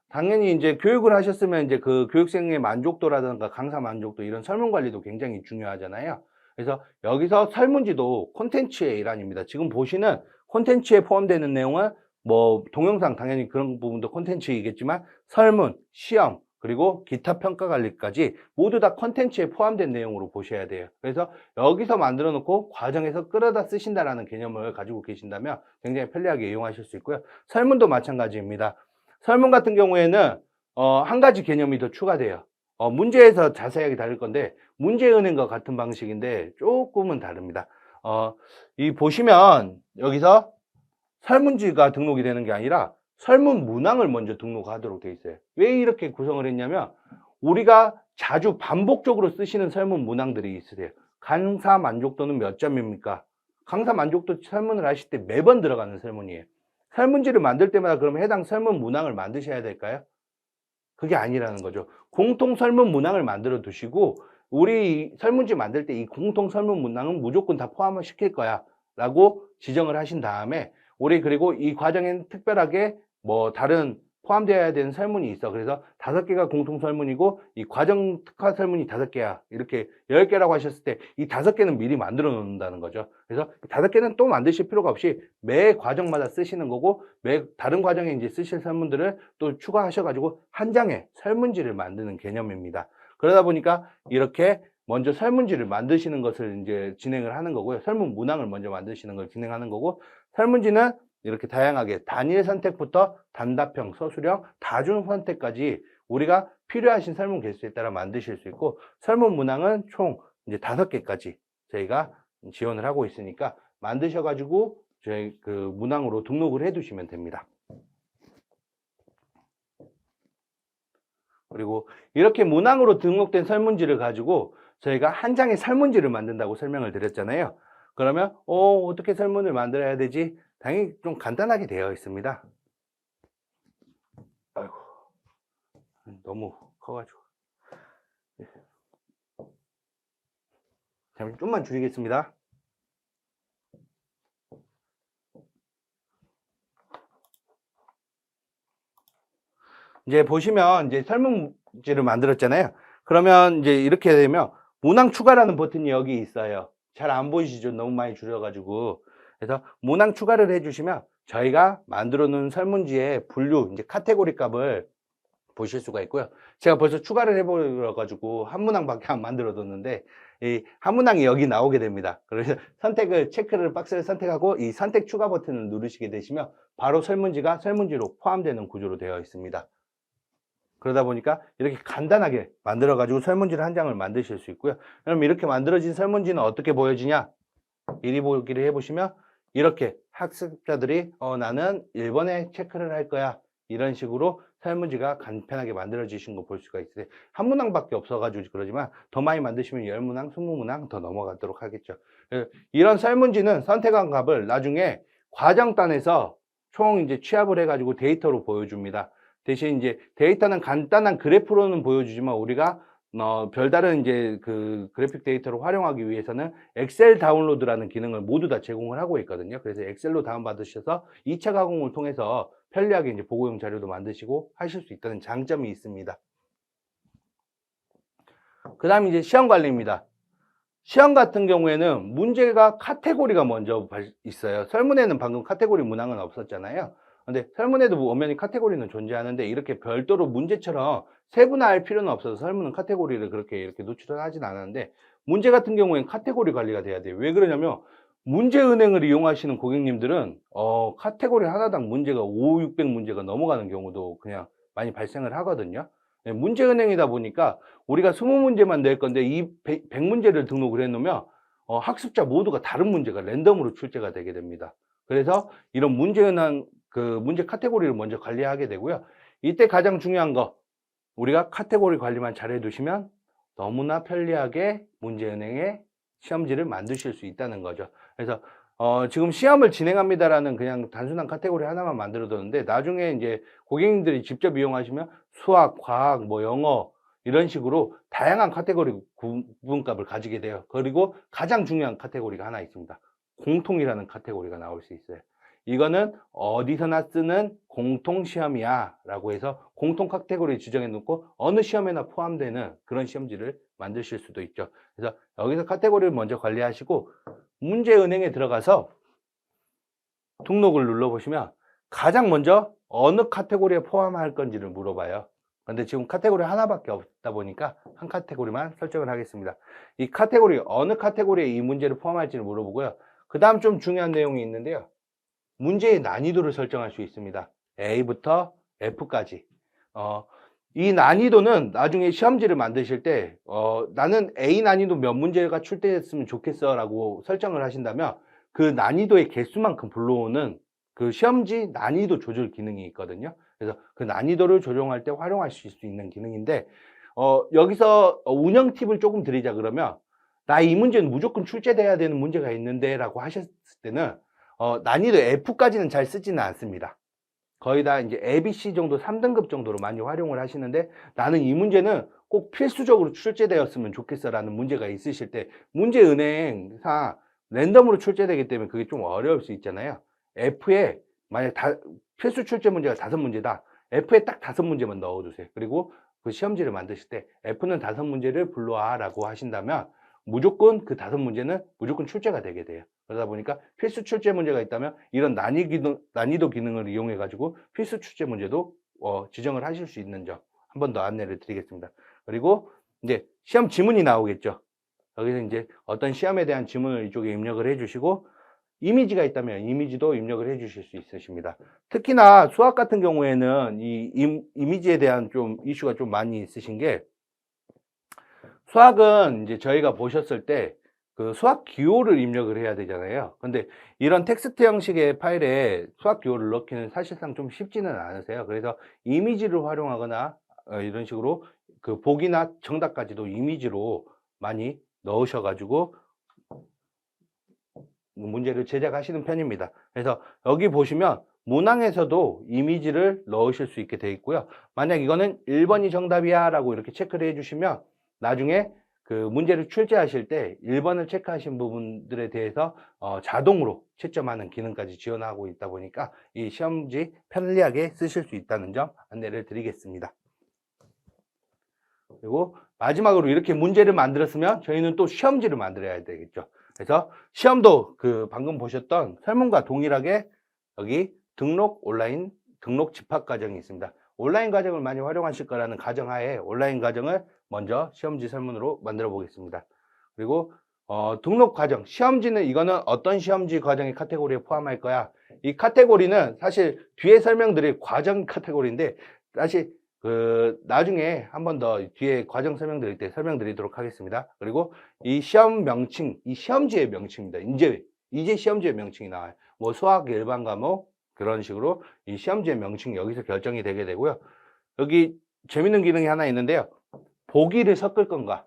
당연히 이제 교육을 하셨으면 이제 그 교육생의 만족도라든가 강사 만족도 이런 설문 관리도 굉장히 중요하잖아요. 그래서 여기서 설문지도 콘텐츠의 일환입니다. 지금 보시는 콘텐츠에 포함되는 내용은 뭐 동영상 당연히 그런 부분도 콘텐츠이겠지만 설문, 시험, 그리고 기타 평가 관리까지 모두 다 콘텐츠에 포함된 내용으로 보셔야 돼요. 그래서 여기서 만들어 놓고 과정에서 끌어다 쓰신다라는 개념을 가지고 계신다면 굉장히 편리하게 이용하실 수 있고요. 설문도 마찬가지입니다. 설문 같은 경우에는 한 가지 개념이 더 추가돼요. 문제에서 자세하게 다를 건데 문제은행과 같은 방식인데 조금은 다릅니다. 이 보시면 여기서 설문지가 등록이 되는 게 아니라 설문 문항을 먼저 등록하도록 되어 있어요. 왜 이렇게 구성을 했냐면 우리가 자주 반복적으로 쓰시는 설문 문항들이 있으세요. 강사 만족도는 몇 점입니까? 강사 만족도 설문을 하실 때 매번 들어가는 설문이에요. 설문지를 만들 때마다 그러면 해당 설문 문항을 만드셔야 될까요? 그게 아니라는 거죠. 공통 설문 문항을 만들어 두시고 우리 설문지 만들 때 이 공통 설문 문항은 무조건 다 포함을 시킬 거야 라고 지정을 하신 다음에 우리 그리고 이 과정엔 특별하게 뭐 다른 포함되어야 되는 설문이 있어. 그래서 5개가 공통 설문이고 이 과정 특화 설문이 5개야. 이렇게 10개라고 하셨을 때 이 5개는 미리 만들어 놓는다는 거죠. 그래서 5개는 또 만드실 필요가 없이 매 과정마다 쓰시는 거고 매 다른 과정에 이제 쓰실 설문들을 또 추가하셔가지고 한 장의 설문지를 만드는 개념입니다. 그러다 보니까 이렇게 먼저 설문지를 만드시는 것을 이제 진행을 하는 거고요. 설문 문항을 먼저 만드시는 걸 진행하는 거고 설문지는 이렇게 다양하게 단일 선택부터 단답형, 서술형, 다중 선택까지 우리가 필요하신 설문 개수에 따라 만드실 수 있고 설문 문항은 총 이제 5개까지 저희가 지원을 하고 있으니까 만드셔가지고 저희 그 문항으로 등록을 해 두시면 됩니다. 그리고 이렇게 문항으로 등록된 설문지를 가지고 저희가 한 장의 설문지를 만든다고 설명을 드렸잖아요. 그러면 어떻게 설문을 만들어야 되지? 당연히 좀 간단하게 되어 있습니다. 아이고, 너무 커가지고. 잠시 좀만 줄이겠습니다. 이제 보시면 이제 설문지를 만들었잖아요. 그러면 이제 이렇게 되면 문항 추가라는 버튼이 여기 있어요. 잘 안 보이시죠? 너무 많이 줄여가지고. 그래서 문항 추가를 해주시면 저희가 만들어 놓은 설문지의 분류, 이제 카테고리 값을 보실 수가 있고요. 제가 벌써 추가를 해버려가지고 한 문항밖에 안 만들어 뒀는데 이 한 문항이 여기 나오게 됩니다. 그래서 선택을 체크를 박스를 선택하고 이 선택 추가 버튼을 누르시게 되시면 바로 설문지가 설문지로 포함되는 구조로 되어 있습니다. 그러다 보니까 이렇게 간단하게 만들어 가지고 설문지를 한 장을 만드실 수 있고요. 그럼 이렇게 만들어진 설문지는 어떻게 보여지냐? 이리 보기를 해보시면 이렇게 학습자들이 나는 1번에 체크를 할 거야, 이런 식으로 설문지가 간편하게 만들어지신 거 볼 수가 있어요. 한 문항밖에 없어가지고 그러지만 더 많이 만드시면 10문항, 20문항 더 넘어가도록 하겠죠. 이런 설문지는 선택한 값을 나중에 과정단에서 총 이제 취합을 해가지고 데이터로 보여줍니다. 대신 이제 데이터는 간단한 그래프로는 보여주지만 우리가 별다른 이제 그 그래픽 데이터를 활용하기 위해서는 엑셀 다운로드라는 기능을 모두 다 제공을 하고 있거든요. 그래서 엑셀로 다운받으셔서 2차 가공을 통해서 편리하게 이제 보고용 자료도 만드시고 하실 수 있다는 장점이 있습니다. 그 다음 이제 시험 관리입니다. 시험 같은 경우에는 문제가 카테고리가 먼저 있어요. 설문에는 방금 카테고리 문항은 없었잖아요. 근데 설문에도 엄연히 카테고리는 존재하는데 이렇게 별도로 문제처럼 세분화할 필요는 없어서 설문은 카테고리를 그렇게 이렇게 노출을 하진 않았는데 문제 같은 경우에는 카테고리 관리가 돼야 돼요. 왜 그러냐면 문제은행을 이용하시는 고객님들은 카테고리 하나당 문제가 5, 600 문제가 넘어가는 경우도 그냥 많이 발생을 하거든요. 문제은행이다 보니까 우리가 20문제만 낼 건데 이 100문제를 등록을 해 놓으면 학습자 모두가 다른 문제가 랜덤으로 출제가 되게 됩니다. 그래서 이런 문제은행 문제 카테고리를 먼저 관리하게 되고요. 이때 가장 중요한 거, 우리가 카테고리 관리만 잘 해두시면 너무나 편리하게 문제은행의 시험지를 만드실 수 있다는 거죠. 그래서 지금 시험을 진행합니다라는 그냥 단순한 카테고리 하나만 만들어 뒀는데 나중에 이제 고객님들이 직접 이용하시면 수학, 과학, 뭐 영어 이런 식으로 다양한 카테고리 구분값을 가지게 돼요. 그리고 가장 중요한 카테고리가 하나 있습니다. 공통이라는 카테고리가 나올 수 있어요. 이거는 어디서나 쓰는 공통시험이야 라고 해서 공통 카테고리 지정해 놓고 어느 시험에나 포함되는 그런 시험지를 만드실 수도 있죠. 그래서 여기서 카테고리를 먼저 관리하시고 문제은행에 들어가서 등록을 눌러보시면 가장 먼저 어느 카테고리에 포함할 건지를 물어봐요. 근데 지금 카테고리 하나밖에 없다 보니까 한 카테고리만 설정을 하겠습니다. 이 카테고리, 어느 카테고리에 이 문제를 포함할지를 물어보고요. 그 다음 좀 중요한 내용이 있는데요. 문제의 난이도를 설정할 수 있습니다. A부터 F까지. 이 난이도는 나중에 시험지를 만드실 때 나는 A 난이도 몇 문제가 출제했으면 좋겠어 라고 설정을 하신다면 그 난이도의 개수만큼 불러오는 그 시험지 난이도 조절 기능이 있거든요. 그래서 그 난이도를 조정할 때 활용하실 수 있는 기능인데 여기서 운영 팁을 조금 드리자 그러면 나 이 문제는 무조건 출제돼야 되는 문제가 있는데 라고 하셨을 때는 난이도 F까지는 잘 쓰지는 않습니다. 거의 다 이제 ABC 정도 3등급 정도로 많이 활용을 하시는데 나는 이 문제는 꼭 필수적으로 출제되었으면 좋겠어 라는 문제가 있으실 때 문제은행상 랜덤으로 출제되기 때문에 그게 좀 어려울 수 있잖아요. F에 만약 필수 출제 문제가 5문제다. F에 딱 5문제만 넣어두세요. 그리고 그 시험지를 만드실 때 F는 5문제를 불러와 라고 하신다면 무조건 그 5문제는 무조건 출제가 되게 돼요. 그러다 보니까 필수 출제 문제가 있다면 이런 난이도 기능을 이용해 가지고 필수 출제 문제도 지정을 하실 수 있는 점 한 번 더 안내를 드리겠습니다. 그리고 이제 시험 지문이 나오겠죠. 여기서 이제 어떤 시험에 대한 지문을 이쪽에 입력을 해 주시고 이미지가 있다면 이미지도 입력을 해 주실 수 있으십니다. 특히나 수학 같은 경우에는 이 이미지에 대한 좀 이슈가 좀 많이 있으신 게 수학은 이제 저희가 보셨을 때 그 수학 기호를 입력을 해야 되잖아요. 근데 이런 텍스트 형식의 파일에 수학 기호를 넣기는 사실상 좀 쉽지는 않으세요. 그래서 이미지를 활용하거나 이런 식으로 그 보기나 정답까지도 이미지로 많이 넣으셔 가지고 문제를 제작하시는 편입니다. 그래서 여기 보시면 문항에서도 이미지를 넣으실 수 있게 되어 있고요. 만약 이거는 1번이 정답이야 라고 이렇게 체크를 해 주시면 나중에 그 문제를 출제하실 때 1번을 체크하신 부분들에 대해서 자동으로 채점하는 기능까지 지원하고 있다 보니까 이 시험지 편리하게 쓰실 수 있다는 점 안내를 드리겠습니다. 그리고 마지막으로 이렇게 문제를 만들었으면 저희는 또 시험지를 만들어야 되겠죠. 그래서 시험도 그 방금 보셨던 설문과 동일하게 여기 온라인 등록 집합 과정이 있습니다. 온라인 과정을 많이 활용하실 거라는 가정하에 온라인 과정을 먼저 시험지 설문으로 만들어 보겠습니다. 그리고 등록 과정, 시험지는 이거는 어떤 시험지 과정의 카테고리에 포함할 거야? 이 카테고리는 사실 뒤에 설명드릴 과정 카테고리인데 사실 나중에 한 번 더 뒤에 과정 설명드릴 때 설명드리도록 하겠습니다. 그리고 이 시험 명칭, 이 시험지의 명칭입니다. 이제 시험지의 명칭이 나와요. 뭐 수학 일반 과목 그런 식으로 이 시험지의 명칭이 여기서 결정이 되게 되고요. 여기 재밌는 기능이 하나 있는데요. 보기를 섞을 건가?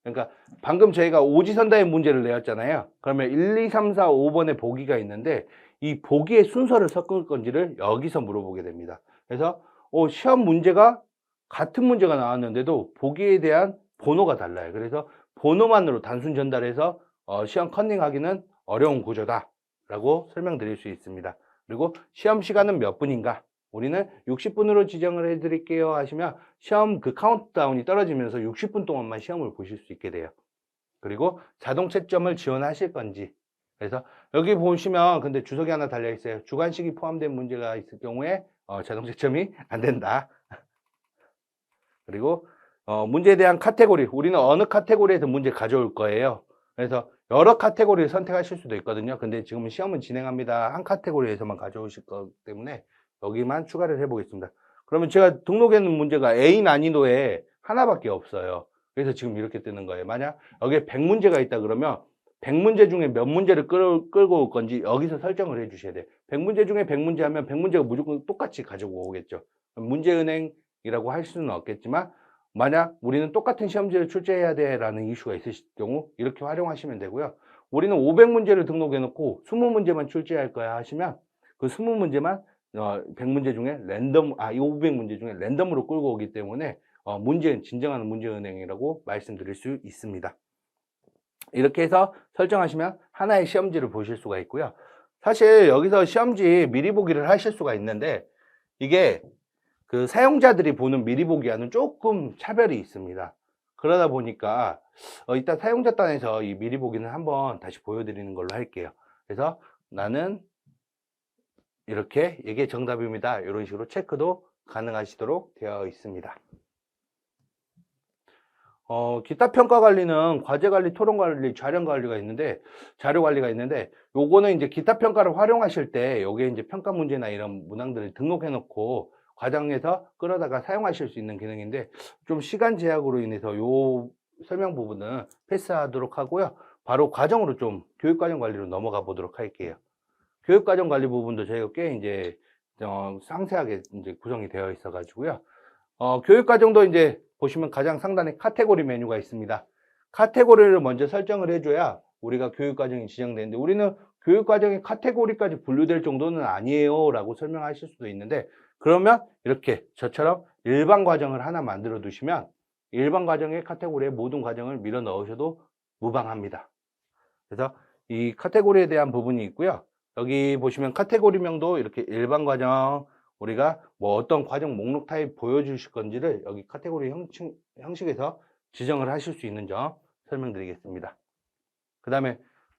그러니까 방금 저희가 오지선다의 문제를 내었잖아요. 그러면 1, 2, 3, 4, 5번의 보기가 있는데 이 보기의 순서를 섞을 건지를 여기서 물어보게 됩니다. 그래서 시험 문제가 같은 문제가 나왔는데도 보기에 대한 번호가 달라요. 그래서 번호만으로 단순 전달해서 시험 컨닝하기는 어려운 구조다 라고 설명드릴 수 있습니다. 그리고 시험 시간은 몇 분인가? 우리는 60분으로 지정을 해드릴게요 하시면 시험 그 카운트다운이 떨어지면서 60분 동안만 시험을 보실 수 있게 돼요. 그리고 자동 채점을 지원하실 건지. 그래서 여기 보시면 근데 주석이 하나 달려 있어요. 주관식이 포함된 문제가 있을 경우에 자동 채점이 안 된다. 그리고 문제에 대한 카테고리, 우리는 어느 카테고리에서 문제 가져올 거예요. 그래서 여러 카테고리를 선택하실 수도 있거든요. 근데 지금은 시험은 진행합니다. 한 카테고리에서만 가져오실 거기 때문에 여기만 추가를 해보겠습니다. 그러면 제가 등록해 놓은 문제가 A 난이도에 하나밖에 없어요. 그래서 지금 이렇게 뜨는 거예요. 만약 여기에 100문제가 있다 그러면 100문제 중에 몇 문제를 끌고 올 건지 여기서 설정을 해 주셔야 돼요. 100문제 중에 100문제 하면 100문제가 무조건 똑같이 가지고 오겠죠. 문제은행이라고 할 수는 없겠지만 만약 우리는 똑같은 시험지를 출제해야 돼라는 이슈가 있으실 경우 이렇게 활용하시면 되고요. 우리는 500문제를 등록해 놓고 20문제만 출제할 거야 하시면 그 20문제만 100문제 중에 이 500문제 중에 랜덤으로 끌고 오기 때문에 진정한 문제은행이라고 말씀드릴 수 있습니다. 이렇게 해서 설정하시면 하나의 시험지를 보실 수가 있고요. 사실 여기서 시험지 미리 보기를 하실 수가 있는데 이게 그 사용자들이 보는 미리 보기와는 조금 차별이 있습니다. 그러다 보니까 일단 사용자 단에서 이 미리 보기는 한번 다시 보여드리는 걸로 할게요. 그래서 나는 이렇게 이게 정답입니다. 이런 식으로 체크도 가능하시도록 되어 있습니다. 기타 평가 관리는 과제 관리, 토론 관리, 자료 관리가 있는데 요거는 이제 기타 평가를 활용하실 때 요게 이제 평가 문제나 이런 문항들을 등록해 놓고 과정에서 끌어다가 사용하실 수 있는 기능인데 좀 시간 제약으로 인해서 요 설명 부분은 패스하도록 하고요. 바로 과정으로 좀 교육과정 관리로 넘어가 보도록 할게요. 교육과정 관리 부분도 저희가 꽤 이제 상세하게 이제 구성이 되어 있어 가지고요. 교육과정도 이제 보시면 가장 상단에 카테고리 메뉴가 있습니다. 카테고리를 먼저 설정을 해줘야 우리가 교육과정이 지정되는데 우리는 교육과정의 카테고리까지 분류될 정도는 아니에요 라고 설명하실 수도 있는데 그러면 이렇게 저처럼 일반 과정을 하나 만들어 두시면 일반 과정의 카테고리에 모든 과정을 밀어 넣으셔도 무방합니다. 그래서 이 카테고리에 대한 부분이 있고요. 여기 보시면 카테고리명도 이렇게 일반 과정, 우리가 뭐 어떤 과정 목록 타입 보여주실 건지를 여기 카테고리 형식에서 지정을 하실 수 있는 점 설명드리겠습니다. 그 다음에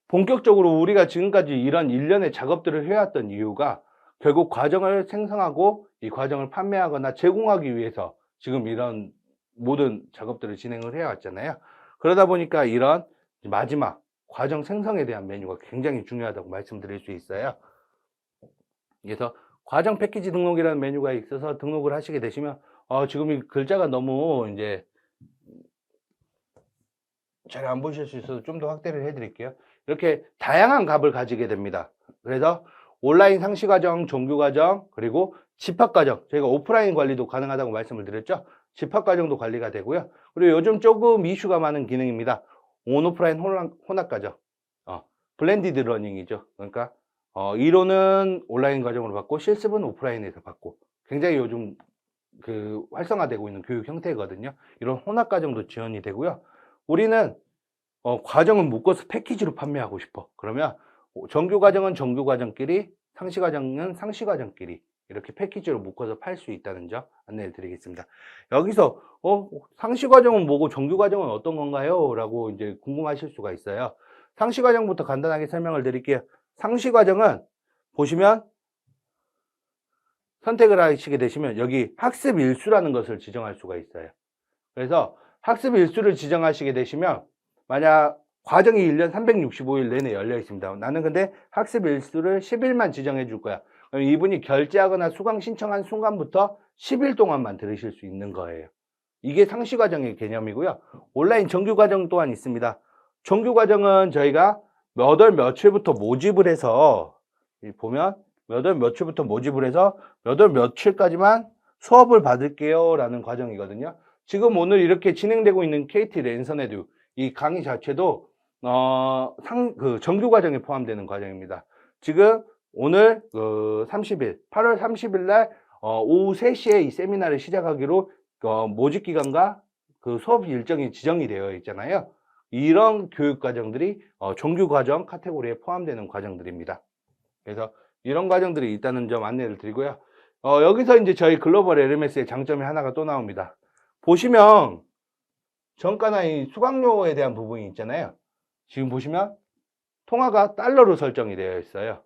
본격적으로 우리가 지금까지 이런 일련의 작업들을 해왔던 이유가 결국 과정을 생성하고 이 과정을 판매하거나 제공하기 위해서 지금 이런 모든 작업들을 진행을 해왔잖아요. 그러다 보니까 이런 마지막 과정 생성에 대한 메뉴가 굉장히 중요하다고 말씀드릴 수 있어요. 그래서 과정 패키지 등록이라는 메뉴가 있어서 등록을 하시게 되시면 지금 이 글자가 너무 이제 잘 안 보실 수 있어서 좀 더 확대를 해 드릴게요. 이렇게 다양한 값을 가지게 됩니다. 그래서 온라인 상시 과정, 정규 과정, 그리고 집합 과정, 저희가 오프라인 관리도 가능하다고 말씀을 드렸죠. 집합 과정도 관리가 되고요. 그리고 요즘 조금 이슈가 많은 기능입니다. 온오프라인 혼합 과정, 블렌디드 러닝이죠. 그러니까 이론은 온라인 과정으로 받고 실습은 오프라인에서 받고 굉장히 요즘 활성화되고 있는 교육 형태거든요. 이런 혼합 과정도 지원이 되고요. 우리는 과정은 묶어서 패키지로 판매하고 싶어. 그러면 정규 과정은 정규 과정끼리, 상시 과정은 상시 과정끼리 이렇게 패키지로 묶어서 팔 수 있다는 점 안내를 드리겠습니다. 여기서 상시 과정은 뭐고 정규 과정은 어떤 건가요? 라고 이제 궁금하실 수가 있어요. 상시 과정부터 간단하게 설명을 드릴게요. 상시 과정은 보시면 선택을 하시게 되시면 여기 학습 일수라는 것을 지정할 수가 있어요. 그래서 학습 일수를 지정하시게 되시면 만약 과정이 1년 365일 내내 열려 있습니다. 나는 근데 학습 일수를 10일만 지정해 줄 거야. 그럼 이분이 결제하거나 수강 신청한 순간부터 10일 동안만 들으실 수 있는 거예요. 이게 상시 과정의 개념이고요. 온라인 정규 과정 또한 있습니다. 정규 과정은 저희가 몇 월 며칠부터 모집을 해서 보면 몇 월 며칠부터 모집을 해서 몇 월 며칠까지만 수업을 받을게요 라는 과정이거든요. 지금 오늘 이렇게 진행되고 있는 KT 랜선에도 이 강의 자체도 정규 과정에 포함되는 과정입니다. 지금 오늘 30일, 8월 30일 날 오후 3시에 이 세미나를 시작하기로 모집 기간과 그 수업 일정이 지정이 되어 있잖아요. 이런 교육 과정들이 정규 과정 카테고리에 포함되는 과정들입니다. 그래서 이런 과정들이 있다는 점 안내를 드리고요. 여기서 이제 저희 글로벌 LMS의 장점이 하나가 또 나옵니다. 보시면 정가나 이 수강료에 대한 부분이 있잖아요. 지금 보시면 통화가 달러로 설정이 되어 있어요.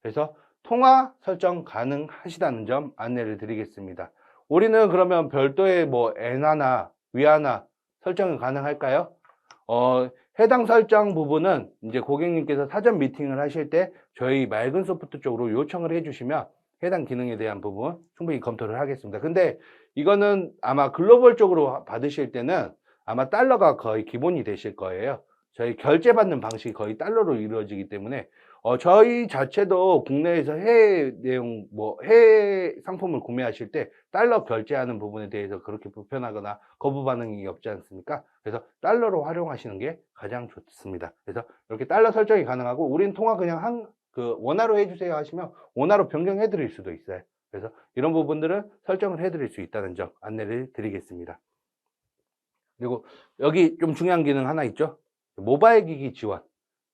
그래서 통화 설정 가능하시다는 점 안내를 드리겠습니다. 우리는 그러면 별도의 뭐 엔화나 위안화 설정이 가능할까요? 해당 설정 부분은 이제 고객님께서 사전 미팅을 하실 때 저희 맑은 소프트 쪽으로 요청을 해주시면 해당 기능에 대한 부분 충분히 검토를 하겠습니다. 근데 이거는 아마 글로벌 쪽으로 받으실 때는 아마 달러가 거의 기본이 되실 거예요. 저희 결제받는 방식이 거의 달러로 이루어지기 때문에 저희 자체도 국내에서 해외 내용 해외 상품을 구매하실 때 달러 결제하는 부분에 대해서 그렇게 불편하거나 거부 반응이 없지 않습니까? 그래서 달러로 활용하시는 게 가장 좋습니다. 그래서 이렇게 달러 설정이 가능하고 우린 통화 그냥 원화로 해주세요 하시면 원화로 변경해 드릴 수도 있어요. 그래서 이런 부분들은 설정을 해 드릴 수 있다는 점 안내를 드리겠습니다. 그리고 여기 좀 중요한 기능 하나 있죠. 모바일 기기 지원.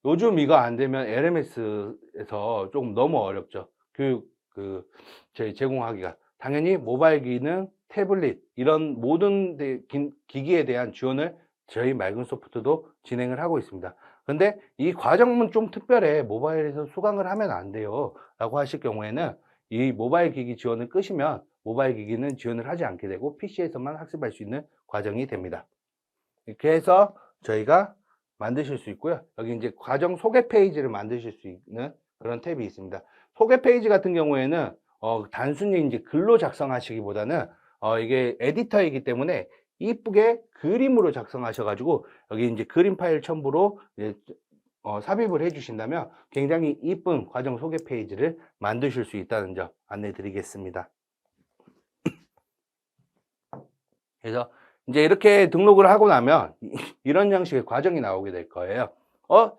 요즘 이거 안 되면 LMS에서 조금 너무 어렵죠. 교육 저희 제공하기가. 당연히 모바일 기능, 태블릿 이런 모든 기기에 대한 지원을 저희 맑은 소프트도 진행을 하고 있습니다. 근데 이 과정은 좀 특별해. 모바일에서 수강을 하면 안 돼요 라고 하실 경우에는 이 모바일 기기 지원을 끄시면 모바일 기기는 지원을 하지 않게 되고 PC에서만 학습할 수 있는 과정이 됩니다. 이렇게 해서 저희가 만드실 수 있고요. 여기 이제 과정 소개 페이지를 만드실 수 있는 그런 탭이 있습니다. 소개 페이지 같은 경우에는 단순히 이제 글로 작성하시기보다는 이게 에디터이기 때문에 이쁘게 그림으로 작성하셔가지고 여기 이제 그림 파일 첨부로 이제 삽입을 해주신다면 굉장히 이쁜 과정 소개 페이지를 만드실 수 있다는 점 안내 드리겠습니다. 그래서 이제 이렇게 등록을 하고 나면 이런 형식의 과정이 나오게 될 거예요.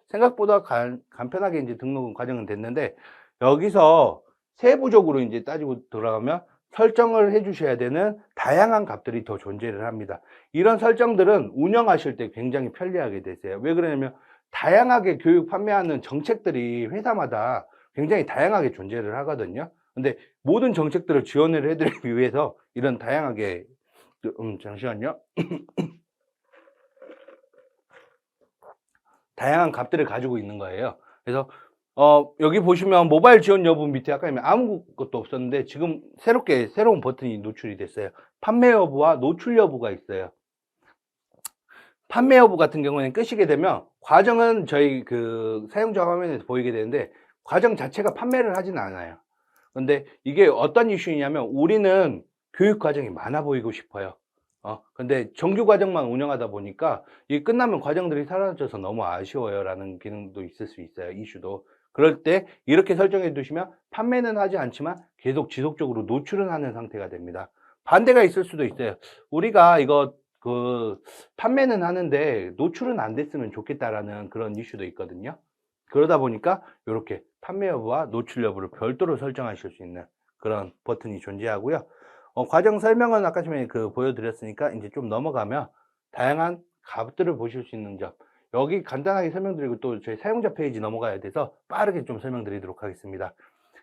생각보다 간편하게 이제 등록 과정은 됐는데 여기서 세부적으로 이제 따지고 들어가면 설정을 해 주셔야 되는 다양한 값들이 더 존재를 합니다. 이런 설정들은 운영하실 때 굉장히 편리하게 되세요. 왜 그러냐면 다양하게 교육 판매하는 정책들이 회사마다 굉장히 다양하게 존재를 하거든요. 근데 모든 정책들을 지원을 해드리기 위해서 이런 다양하게 잠시만요. 다양한 값들을 가지고 있는 거예요. 그래서 여기 보시면 모바일 지원 여부 밑에 아까 아무것도 없었는데 지금 새로운 버튼이 노출이 됐어요. 판매 여부와 노출 여부가 있어요. 판매 여부 같은 경우에는 끄시게 되면 과정은 저희 사용자 화면에서 보이게 되는데 과정 자체가 판매를 하진 않아요. 근데 이게 어떤 이슈냐면 우리는 교육 과정이 많아 보이고 싶어요. 근데 정규 과정만 운영하다 보니까 이 끝나면 과정들이 사라져서 너무 아쉬워요 라는 기능도 있을 수 있어요. 이슈도. 그럴 때 이렇게 설정해 두시면 판매는 하지 않지만 계속 지속적으로 노출은 하는 상태가 됩니다. 반대가 있을 수도 있어요. 우리가 이거 판매는 하는데 노출은 안 됐으면 좋겠다라는 그런 이슈도 있거든요. 그러다 보니까 이렇게 판매 여부와 노출 여부를 별도로 설정하실 수 있는 그런 버튼이 존재하고요. 과정 설명은 아까 전에 보여드렸으니까 이제 좀 넘어가면 다양한 값들을 보실 수 있는 점, 여기 간단하게 설명드리고 또 저희 사용자 페이지 넘어가야 돼서 빠르게 좀 설명드리도록 하겠습니다.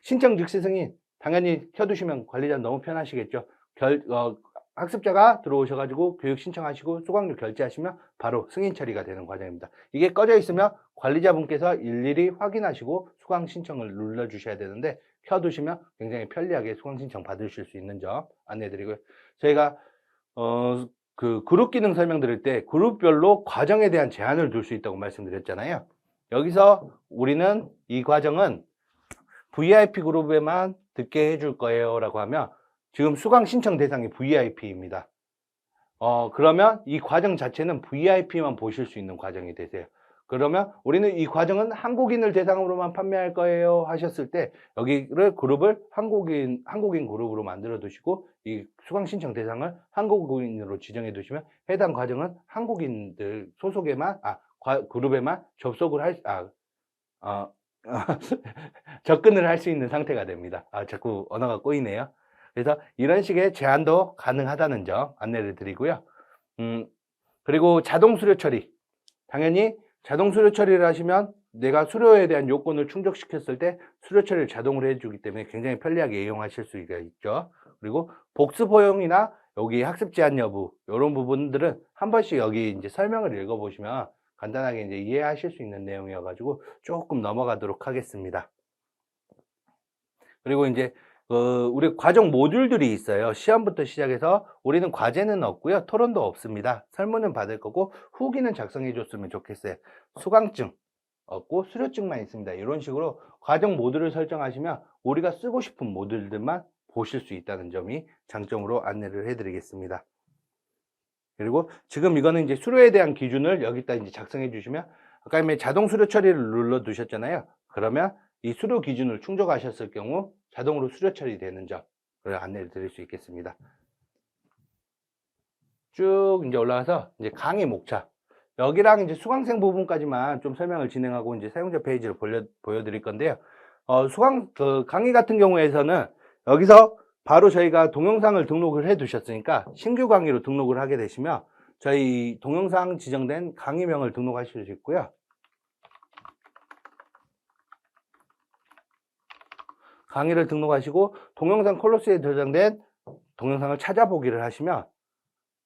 신청 즉시 승인 당연히 켜두시면 관리자는 너무 편하시겠죠. 학습자가 들어오셔가지고 교육 신청하시고 수강료 결제하시면 바로 승인 처리가 되는 과정입니다. 이게 꺼져 있으면 관리자분께서 일일이 확인하시고 수강 신청을 눌러주셔야 되는데 켜두시면 굉장히 편리하게 수강 신청 받으실 수 있는 점 안내해드리고요. 저희가 그 그룹 기능 설명드릴 때 그룹별로 과정에 대한 제한을 둘 수 있다고 말씀드렸잖아요. 여기서 우리는 이 과정은 VIP 그룹에만 듣게 해줄 거예요 라고 하면 지금 수강 신청 대상이 VIP입니다. 그러면 이 과정 자체는 VIP만 보실 수 있는 과정이 되세요. 그러면 우리는 이 과정은 한국인을 대상으로만 판매할 거예요 하셨을 때 여기를 그룹을 한국인 그룹으로 만들어 두시고 이 수강 신청 대상을 한국인으로 지정해 두시면 해당 과정은 한국인들 소속에만 그룹에만 접속을 접근을 할 수 있는 상태가 됩니다. 자꾸 언어가 꼬이네요. 그래서 이런 식의 제한도 가능하다는 점 안내를 드리고요. 그리고 자동 수료 처리. 당연히 자동 수료 처리를 하시면 내가 수료에 대한 요건을 충족시켰을 때 수료 처리를 자동으로 해주기 때문에 굉장히 편리하게 이용하실 수가 있죠. 그리고 복습 허용이나 여기 학습 제한 여부 이런 부분들은 한 번씩 여기 이제 설명을 읽어보시면 간단하게 이제 이해하실 수 있는 내용이어가지고 조금 넘어가도록 하겠습니다. 그리고 이제 우리 과정 모듈들이 있어요. 시험부터 시작해서 우리는 과제는 없고요. 토론도 없습니다. 설문은 받을 거고 후기는 작성해 줬으면 좋겠어요. 수강증 없고 수료증만 있습니다. 이런 식으로 과정 모듈을 설정하시면 우리가 쓰고 싶은 모듈들만 보실 수 있다는 점이 장점으로 안내를 해 드리겠습니다. 그리고 지금 이거는 이제 수료에 대한 기준을 여기다 이제 작성해 주시면 아까 자동 수료 처리를 눌러 두셨잖아요. 그러면 이 수료 기준을 충족하셨을 경우 자동으로 수료 처리되는 점을 안내를 드릴 수 있겠습니다. 쭉 이제 올라가서 이제 강의 목차. 여기랑 이제 수강생 부분까지만 좀 설명을 진행하고 이제 사용자 페이지를 보여드릴 건데요. 강의 같은 경우에서는 여기서 바로 저희가 동영상을 등록을 해 두셨으니까 신규 강의로 등록을 하게 되시면 저희 동영상 지정된 강의명을 등록하실 수 있고요. 강의를 등록하시고 동영상 콜로스에 저장된 동영상을 찾아보기를 하시면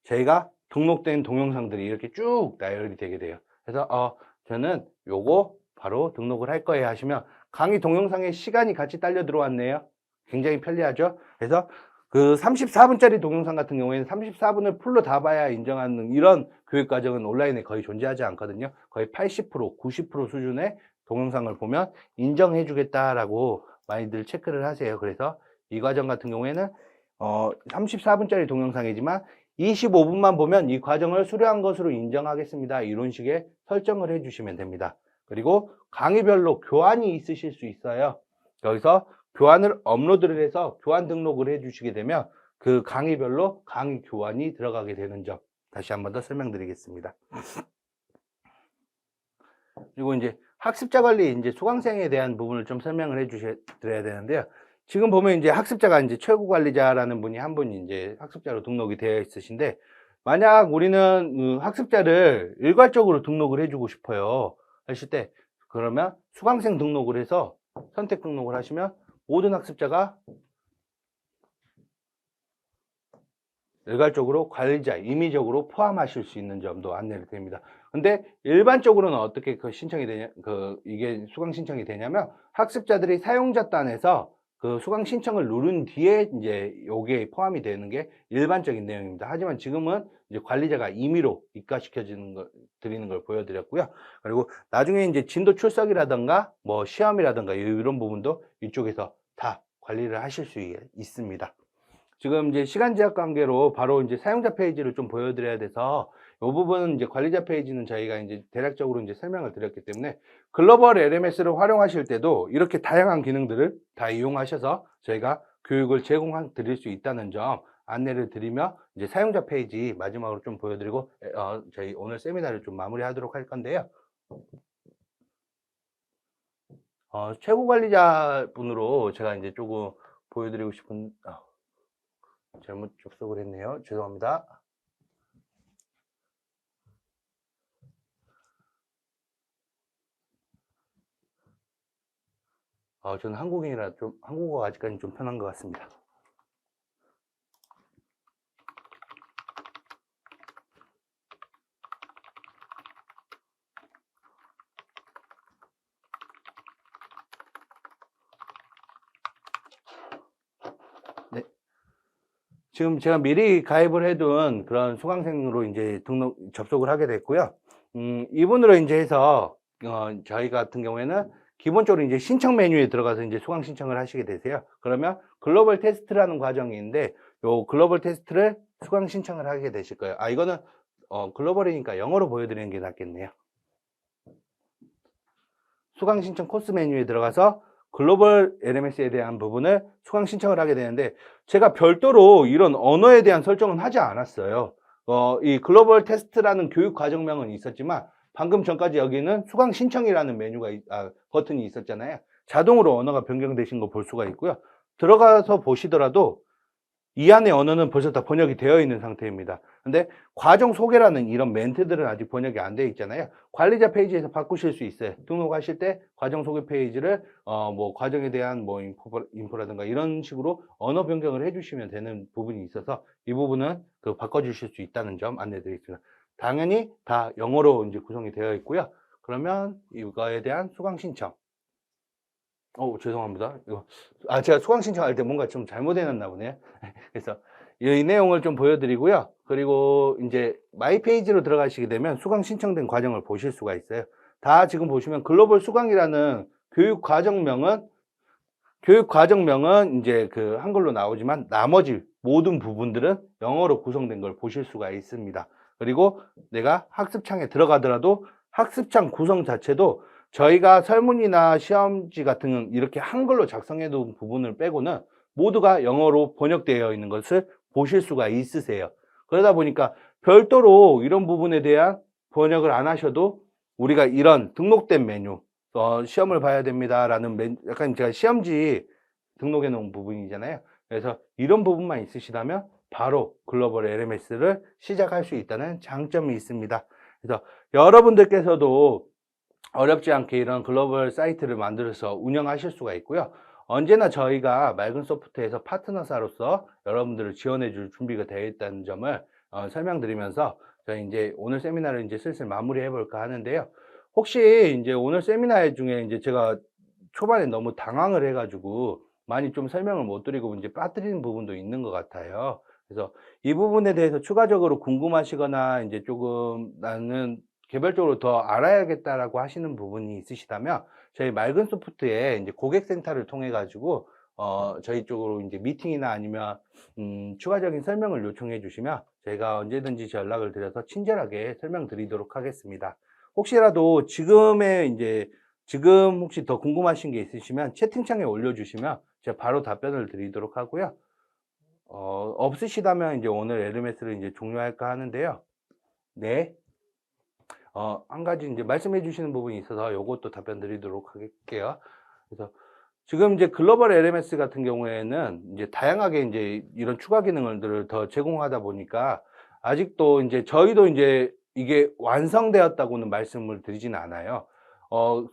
저희가 등록된 동영상들이 이렇게 쭉 나열이 되게 돼요. 그래서 저는 요거 바로 등록을 할 거예요 하시면 강의 동영상의 시간이 같이 딸려 들어왔네요. 굉장히 편리하죠. 그래서 그 34분짜리 동영상 같은 경우에는 34분을 풀로 다 봐야 인정하는 이런 교육과정은 온라인에 거의 존재하지 않거든요. 거의 80%, 90% 수준의 동영상을 보면 인정해 주겠다라고 많이들 체크를 하세요. 그래서 이 과정 같은 경우에는 34분짜리 동영상이지만 25분만 보면 이 과정을 수료한 것으로 인정하겠습니다. 이런 식의 설정을 해주시면 됩니다. 그리고 강의별로 교환이 있으실 수 있어요. 여기서 교환을 업로드를 해서 교환 등록을 해주시게 되면 그 강의별로 강의 교환이 들어가게 되는 점 다시 한 번 더 설명드리겠습니다. 그리고 이제 학습자 관리 이제 수강생에 대한 부분을 좀 설명을 해드려야 되는데요. 지금 보면 이제 학습자가 이제 최고 관리자라는 분이 한 분이 이제 학습자로 등록이 되어 있으신데 만약 우리는 학습자를 일괄적으로 등록을 해주고 싶어요 하실 때 그러면 수강생 등록을 해서 선택 등록을 하시면 모든 학습자가 일괄적으로 관리자, 임의적으로 포함하실 수 있는 점도 안내를 드립니다. 근데 일반적으로는 어떻게 신청이 되냐, 이게 수강 신청이 되냐면 학습자들이 사용자 단에서 그 수강 신청을 누른 뒤에 이제 요게 포함이 되는 게 일반적인 내용입니다. 하지만 지금은 이제 관리자가 임의로 드리는 걸 보여드렸고요. 그리고 나중에 이제 진도 출석이라든가 뭐 시험이라든가 이런 부분도 이쪽에서 다 관리를 하실 수 있습니다. 지금 이제 시간 제약 관계로 바로 이제 사용자 페이지를 좀 보여드려야 돼서 이 부분은 이제 관리자 페이지는 저희가 이제 대략적으로 이제 설명을 드렸기 때문에 글로벌 LMS를 활용하실 때도 이렇게 다양한 기능들을 다 이용하셔서 저희가 교육을 드릴 수 있다는 점 안내를 드리며 이제 사용자 페이지 마지막으로 좀 보여드리고 저희 오늘 세미나를 좀 마무리하도록 할 건데요. 최고 관리자 분으로 제가 이제 조금 보여드리고 싶은 잘못 접속을 했네요. 죄송합니다. 저는 한국인이라 좀 한국어가 아직까지 좀 편한 것 같습니다. 네. 지금 제가 미리 가입을 해둔 그런 수강생으로 이제 접속을 하게 됐고요. 이분으로 이제 해서, 저희 같은 경우에는 기본적으로 이제 신청 메뉴에 들어가서 이제 수강 신청을 하시게 되세요. 그러면 글로벌 테스트라는 과정이 있는데, 요 글로벌 테스트를 수강 신청을 하게 되실 거예요. 이거는, 글로벌이니까 영어로 보여드리는 게 낫겠네요. 수강 신청 코스 메뉴에 들어가서 글로벌 LMS에 대한 부분을 수강 신청을 하게 되는데, 제가 별도로 이런 언어에 대한 설정은 하지 않았어요. 이 글로벌 테스트라는 교육 과정명은 있었지만, 방금 전까지 여기는 수강 신청이라는 버튼이 있었잖아요. 자동으로 언어가 변경되신 거 볼 수가 있고요. 들어가서 보시더라도 이 안에 언어는 벌써 다 번역이 되어 있는 상태입니다. 근데 과정 소개라는 이런 멘트들은 아직 번역이 안 되어 있잖아요. 관리자 페이지에서 바꾸실 수 있어요. 등록하실 때 과정 소개 페이지를 뭐 과정에 대한 뭐 인포라든가 이런 식으로 언어 변경을 해주시면 되는 부분이 있어서 이 부분은 바꿔주실 수 있다는 점 안내드리겠습니다. 당연히 다 영어로 이제 구성이 되어 있고요. 그러면 이거에 대한 수강 신청. 죄송합니다. 제가 수강 신청할 때 뭔가 좀 잘못해놨나 보네요. 그래서 이 내용을 좀 보여드리고요. 그리고 이제 마이 페이지로 들어가시게 되면 수강 신청된 과정을 보실 수가 있어요. 다 지금 보시면 글로벌 수강이라는 교육 과정명은 이제 한글로 나오지만 나머지 모든 부분들은 영어로 구성된 걸 보실 수가 있습니다. 그리고 내가 학습창에 들어가더라도 학습창 구성 자체도 저희가 설문이나 시험지 같은 이렇게 한글로 작성해 놓은 부분을 빼고는 모두가 영어로 번역되어 있는 것을 보실 수가 있으세요. 그러다 보니까 별도로 이런 부분에 대한 번역을 안 하셔도 우리가 이런 등록된 메뉴, 시험을 봐야 됩니다라는 약간 제가 시험지 등록해 놓은 부분이잖아요. 그래서 이런 부분만 있으시다면 바로 글로벌 LMS를 시작할 수 있다는 장점이 있습니다. 그래서 여러분들께서도 어렵지 않게 이런 글로벌 사이트를 만들어서 운영하실 수가 있고요. 언제나 저희가 맑은 소프트에서 파트너사로서 여러분들을 지원해 줄 준비가 되어 있다는 점을 설명드리면서 저희 이제 오늘 세미나를 이제 슬슬 마무리해 볼까 하는데요. 혹시 이제 오늘 세미나 중에 이제 제가 초반에 너무 당황을 해가지고 많이 좀 설명을 못 드리고 이제 빠뜨리는 부분도 있는 것 같아요. 그래서 이 부분에 대해서 추가적으로 궁금하시거나 이제 조금 나는 개별적으로 더 알아야겠다라고 하시는 부분이 있으시다면 저희 맑은 소프트에 이제 고객센터를 통해 가지고 저희 쪽으로 이제 미팅이나 아니면 추가적인 설명을 요청해 주시면 저희가 언제든지 연락을 드려서 친절하게 설명드리도록 하겠습니다. 혹시라도 지금 혹시 더 궁금하신 게 있으시면 채팅창에 올려주시면 제가 바로 답변을 드리도록 하고요. 없으시다면 이제 오늘 LMS를 이제 종료할까 하는데요. 네. 한 가지 이제 말씀해 주시는 부분이 있어서 요것도 답변 드리도록 할게요. 그래서 지금 이제 글로벌 LMS 같은 경우에는 이제 다양하게 이제 이런 추가 기능들을 더 제공하다 보니까 아직도 이제 저희도 이제 이게 완성되었다고는 말씀을 드리진 않아요.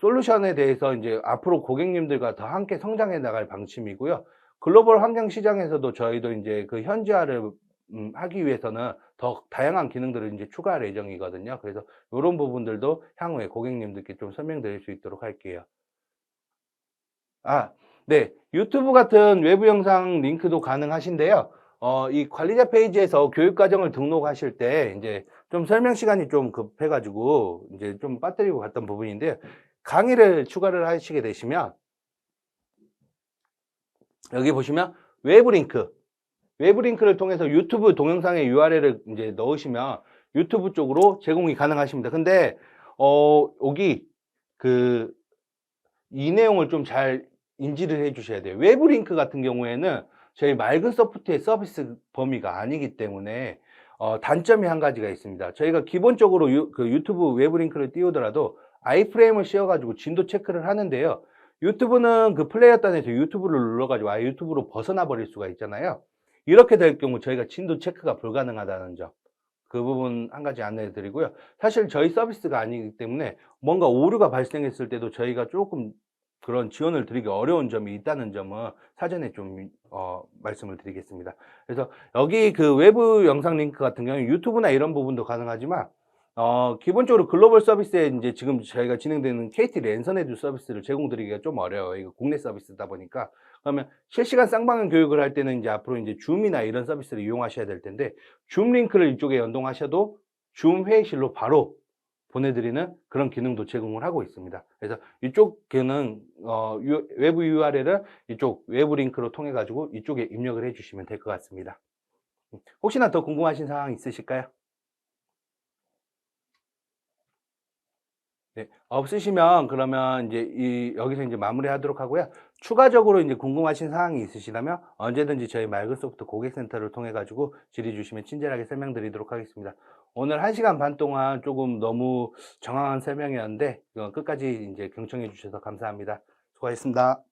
솔루션에 대해서 이제 앞으로 고객님들과 더 함께 성장해 나갈 방침이고요. 글로벌 환경 시장에서도 저희도 이제 현지화를 하기 위해서는 더 다양한 기능들을 이제 추가할 예정이거든요. 그래서 이런 부분들도 향후에 고객님들께 좀 설명드릴 수 있도록 할게요. 네. 유튜브 같은 외부 영상 링크도 가능하신데요. 이 관리자 페이지에서 교육 과정을 등록하실 때 이제 좀 설명 시간이 좀 급해가지고 이제 좀 빠뜨리고 갔던 부분인데요. 강의를 추가를 하시게 되시면 여기 보시면 외부 링크를 통해서 유튜브 동영상의 URL을 이제 넣으시면 유튜브 쪽으로 제공이 가능하십니다. 근데 여기 이 내용을 좀 잘 인지를 해 주셔야 돼요. 외부 링크 같은 경우에는 저희 맑은 소프트의 서비스 범위가 아니기 때문에 단점이 한 가지가 있습니다. 저희가 기본적으로 유튜브 외부 링크를 띄우더라도 아이프레임을 씌워 가지고 진도 체크를 하는데요. 유튜브는 플레이어 단에서 유튜브를 눌러 가지고 아예 유튜브로 벗어나 버릴 수가 있잖아요. 이렇게 될 경우 저희가 진도 체크가 불가능하다는 점, 그 부분 한 가지 안내해 드리고요. 사실 저희 서비스가 아니기 때문에 뭔가 오류가 발생했을 때도 저희가 조금 그런 지원을 드리기 어려운 점이 있다는 점은 사전에 좀 말씀을 드리겠습니다. 그래서 여기 그 외부 영상 링크 같은 경우는 유튜브나 이런 부분도 가능하지만 기본적으로 글로벌 서비스에 인제 지금 저희가 진행되는 KT 랜선에듀 서비스를 제공드리기가 좀 어려워요. 이거 국내 서비스다 보니까. 그러면 실시간 쌍방향 교육을 할 때는 인제 앞으로 인제 줌이나 이런 서비스를 이용하셔야 될 텐데 줌 링크를 이쪽에 연동하셔도 줌 회의실로 바로 보내드리는 그런 기능도 제공을 하고 있습니다. 그래서 이쪽 기능 외부 URL을 이쪽 외부 링크로 통해 가지고 이쪽에 입력을 해 주시면 될 것 같습니다. 혹시나 더 궁금하신 사항 있으실까요? 네. 없으시면 그러면 인제 여기서 인제 마무리하도록 하고요. 추가적으로 인제 궁금하신 사항이 있으시다면 언제든지 저희 마이크로소프트 고객센터를 통해 가지고 질의 주시면 친절하게 설명드리도록 하겠습니다. 오늘 1 시간 반 동안 쪼금 너무 장황한 설명이었는데 끝까지 인제 경청해 주셔서 감사합니다. 수고하셨습니다.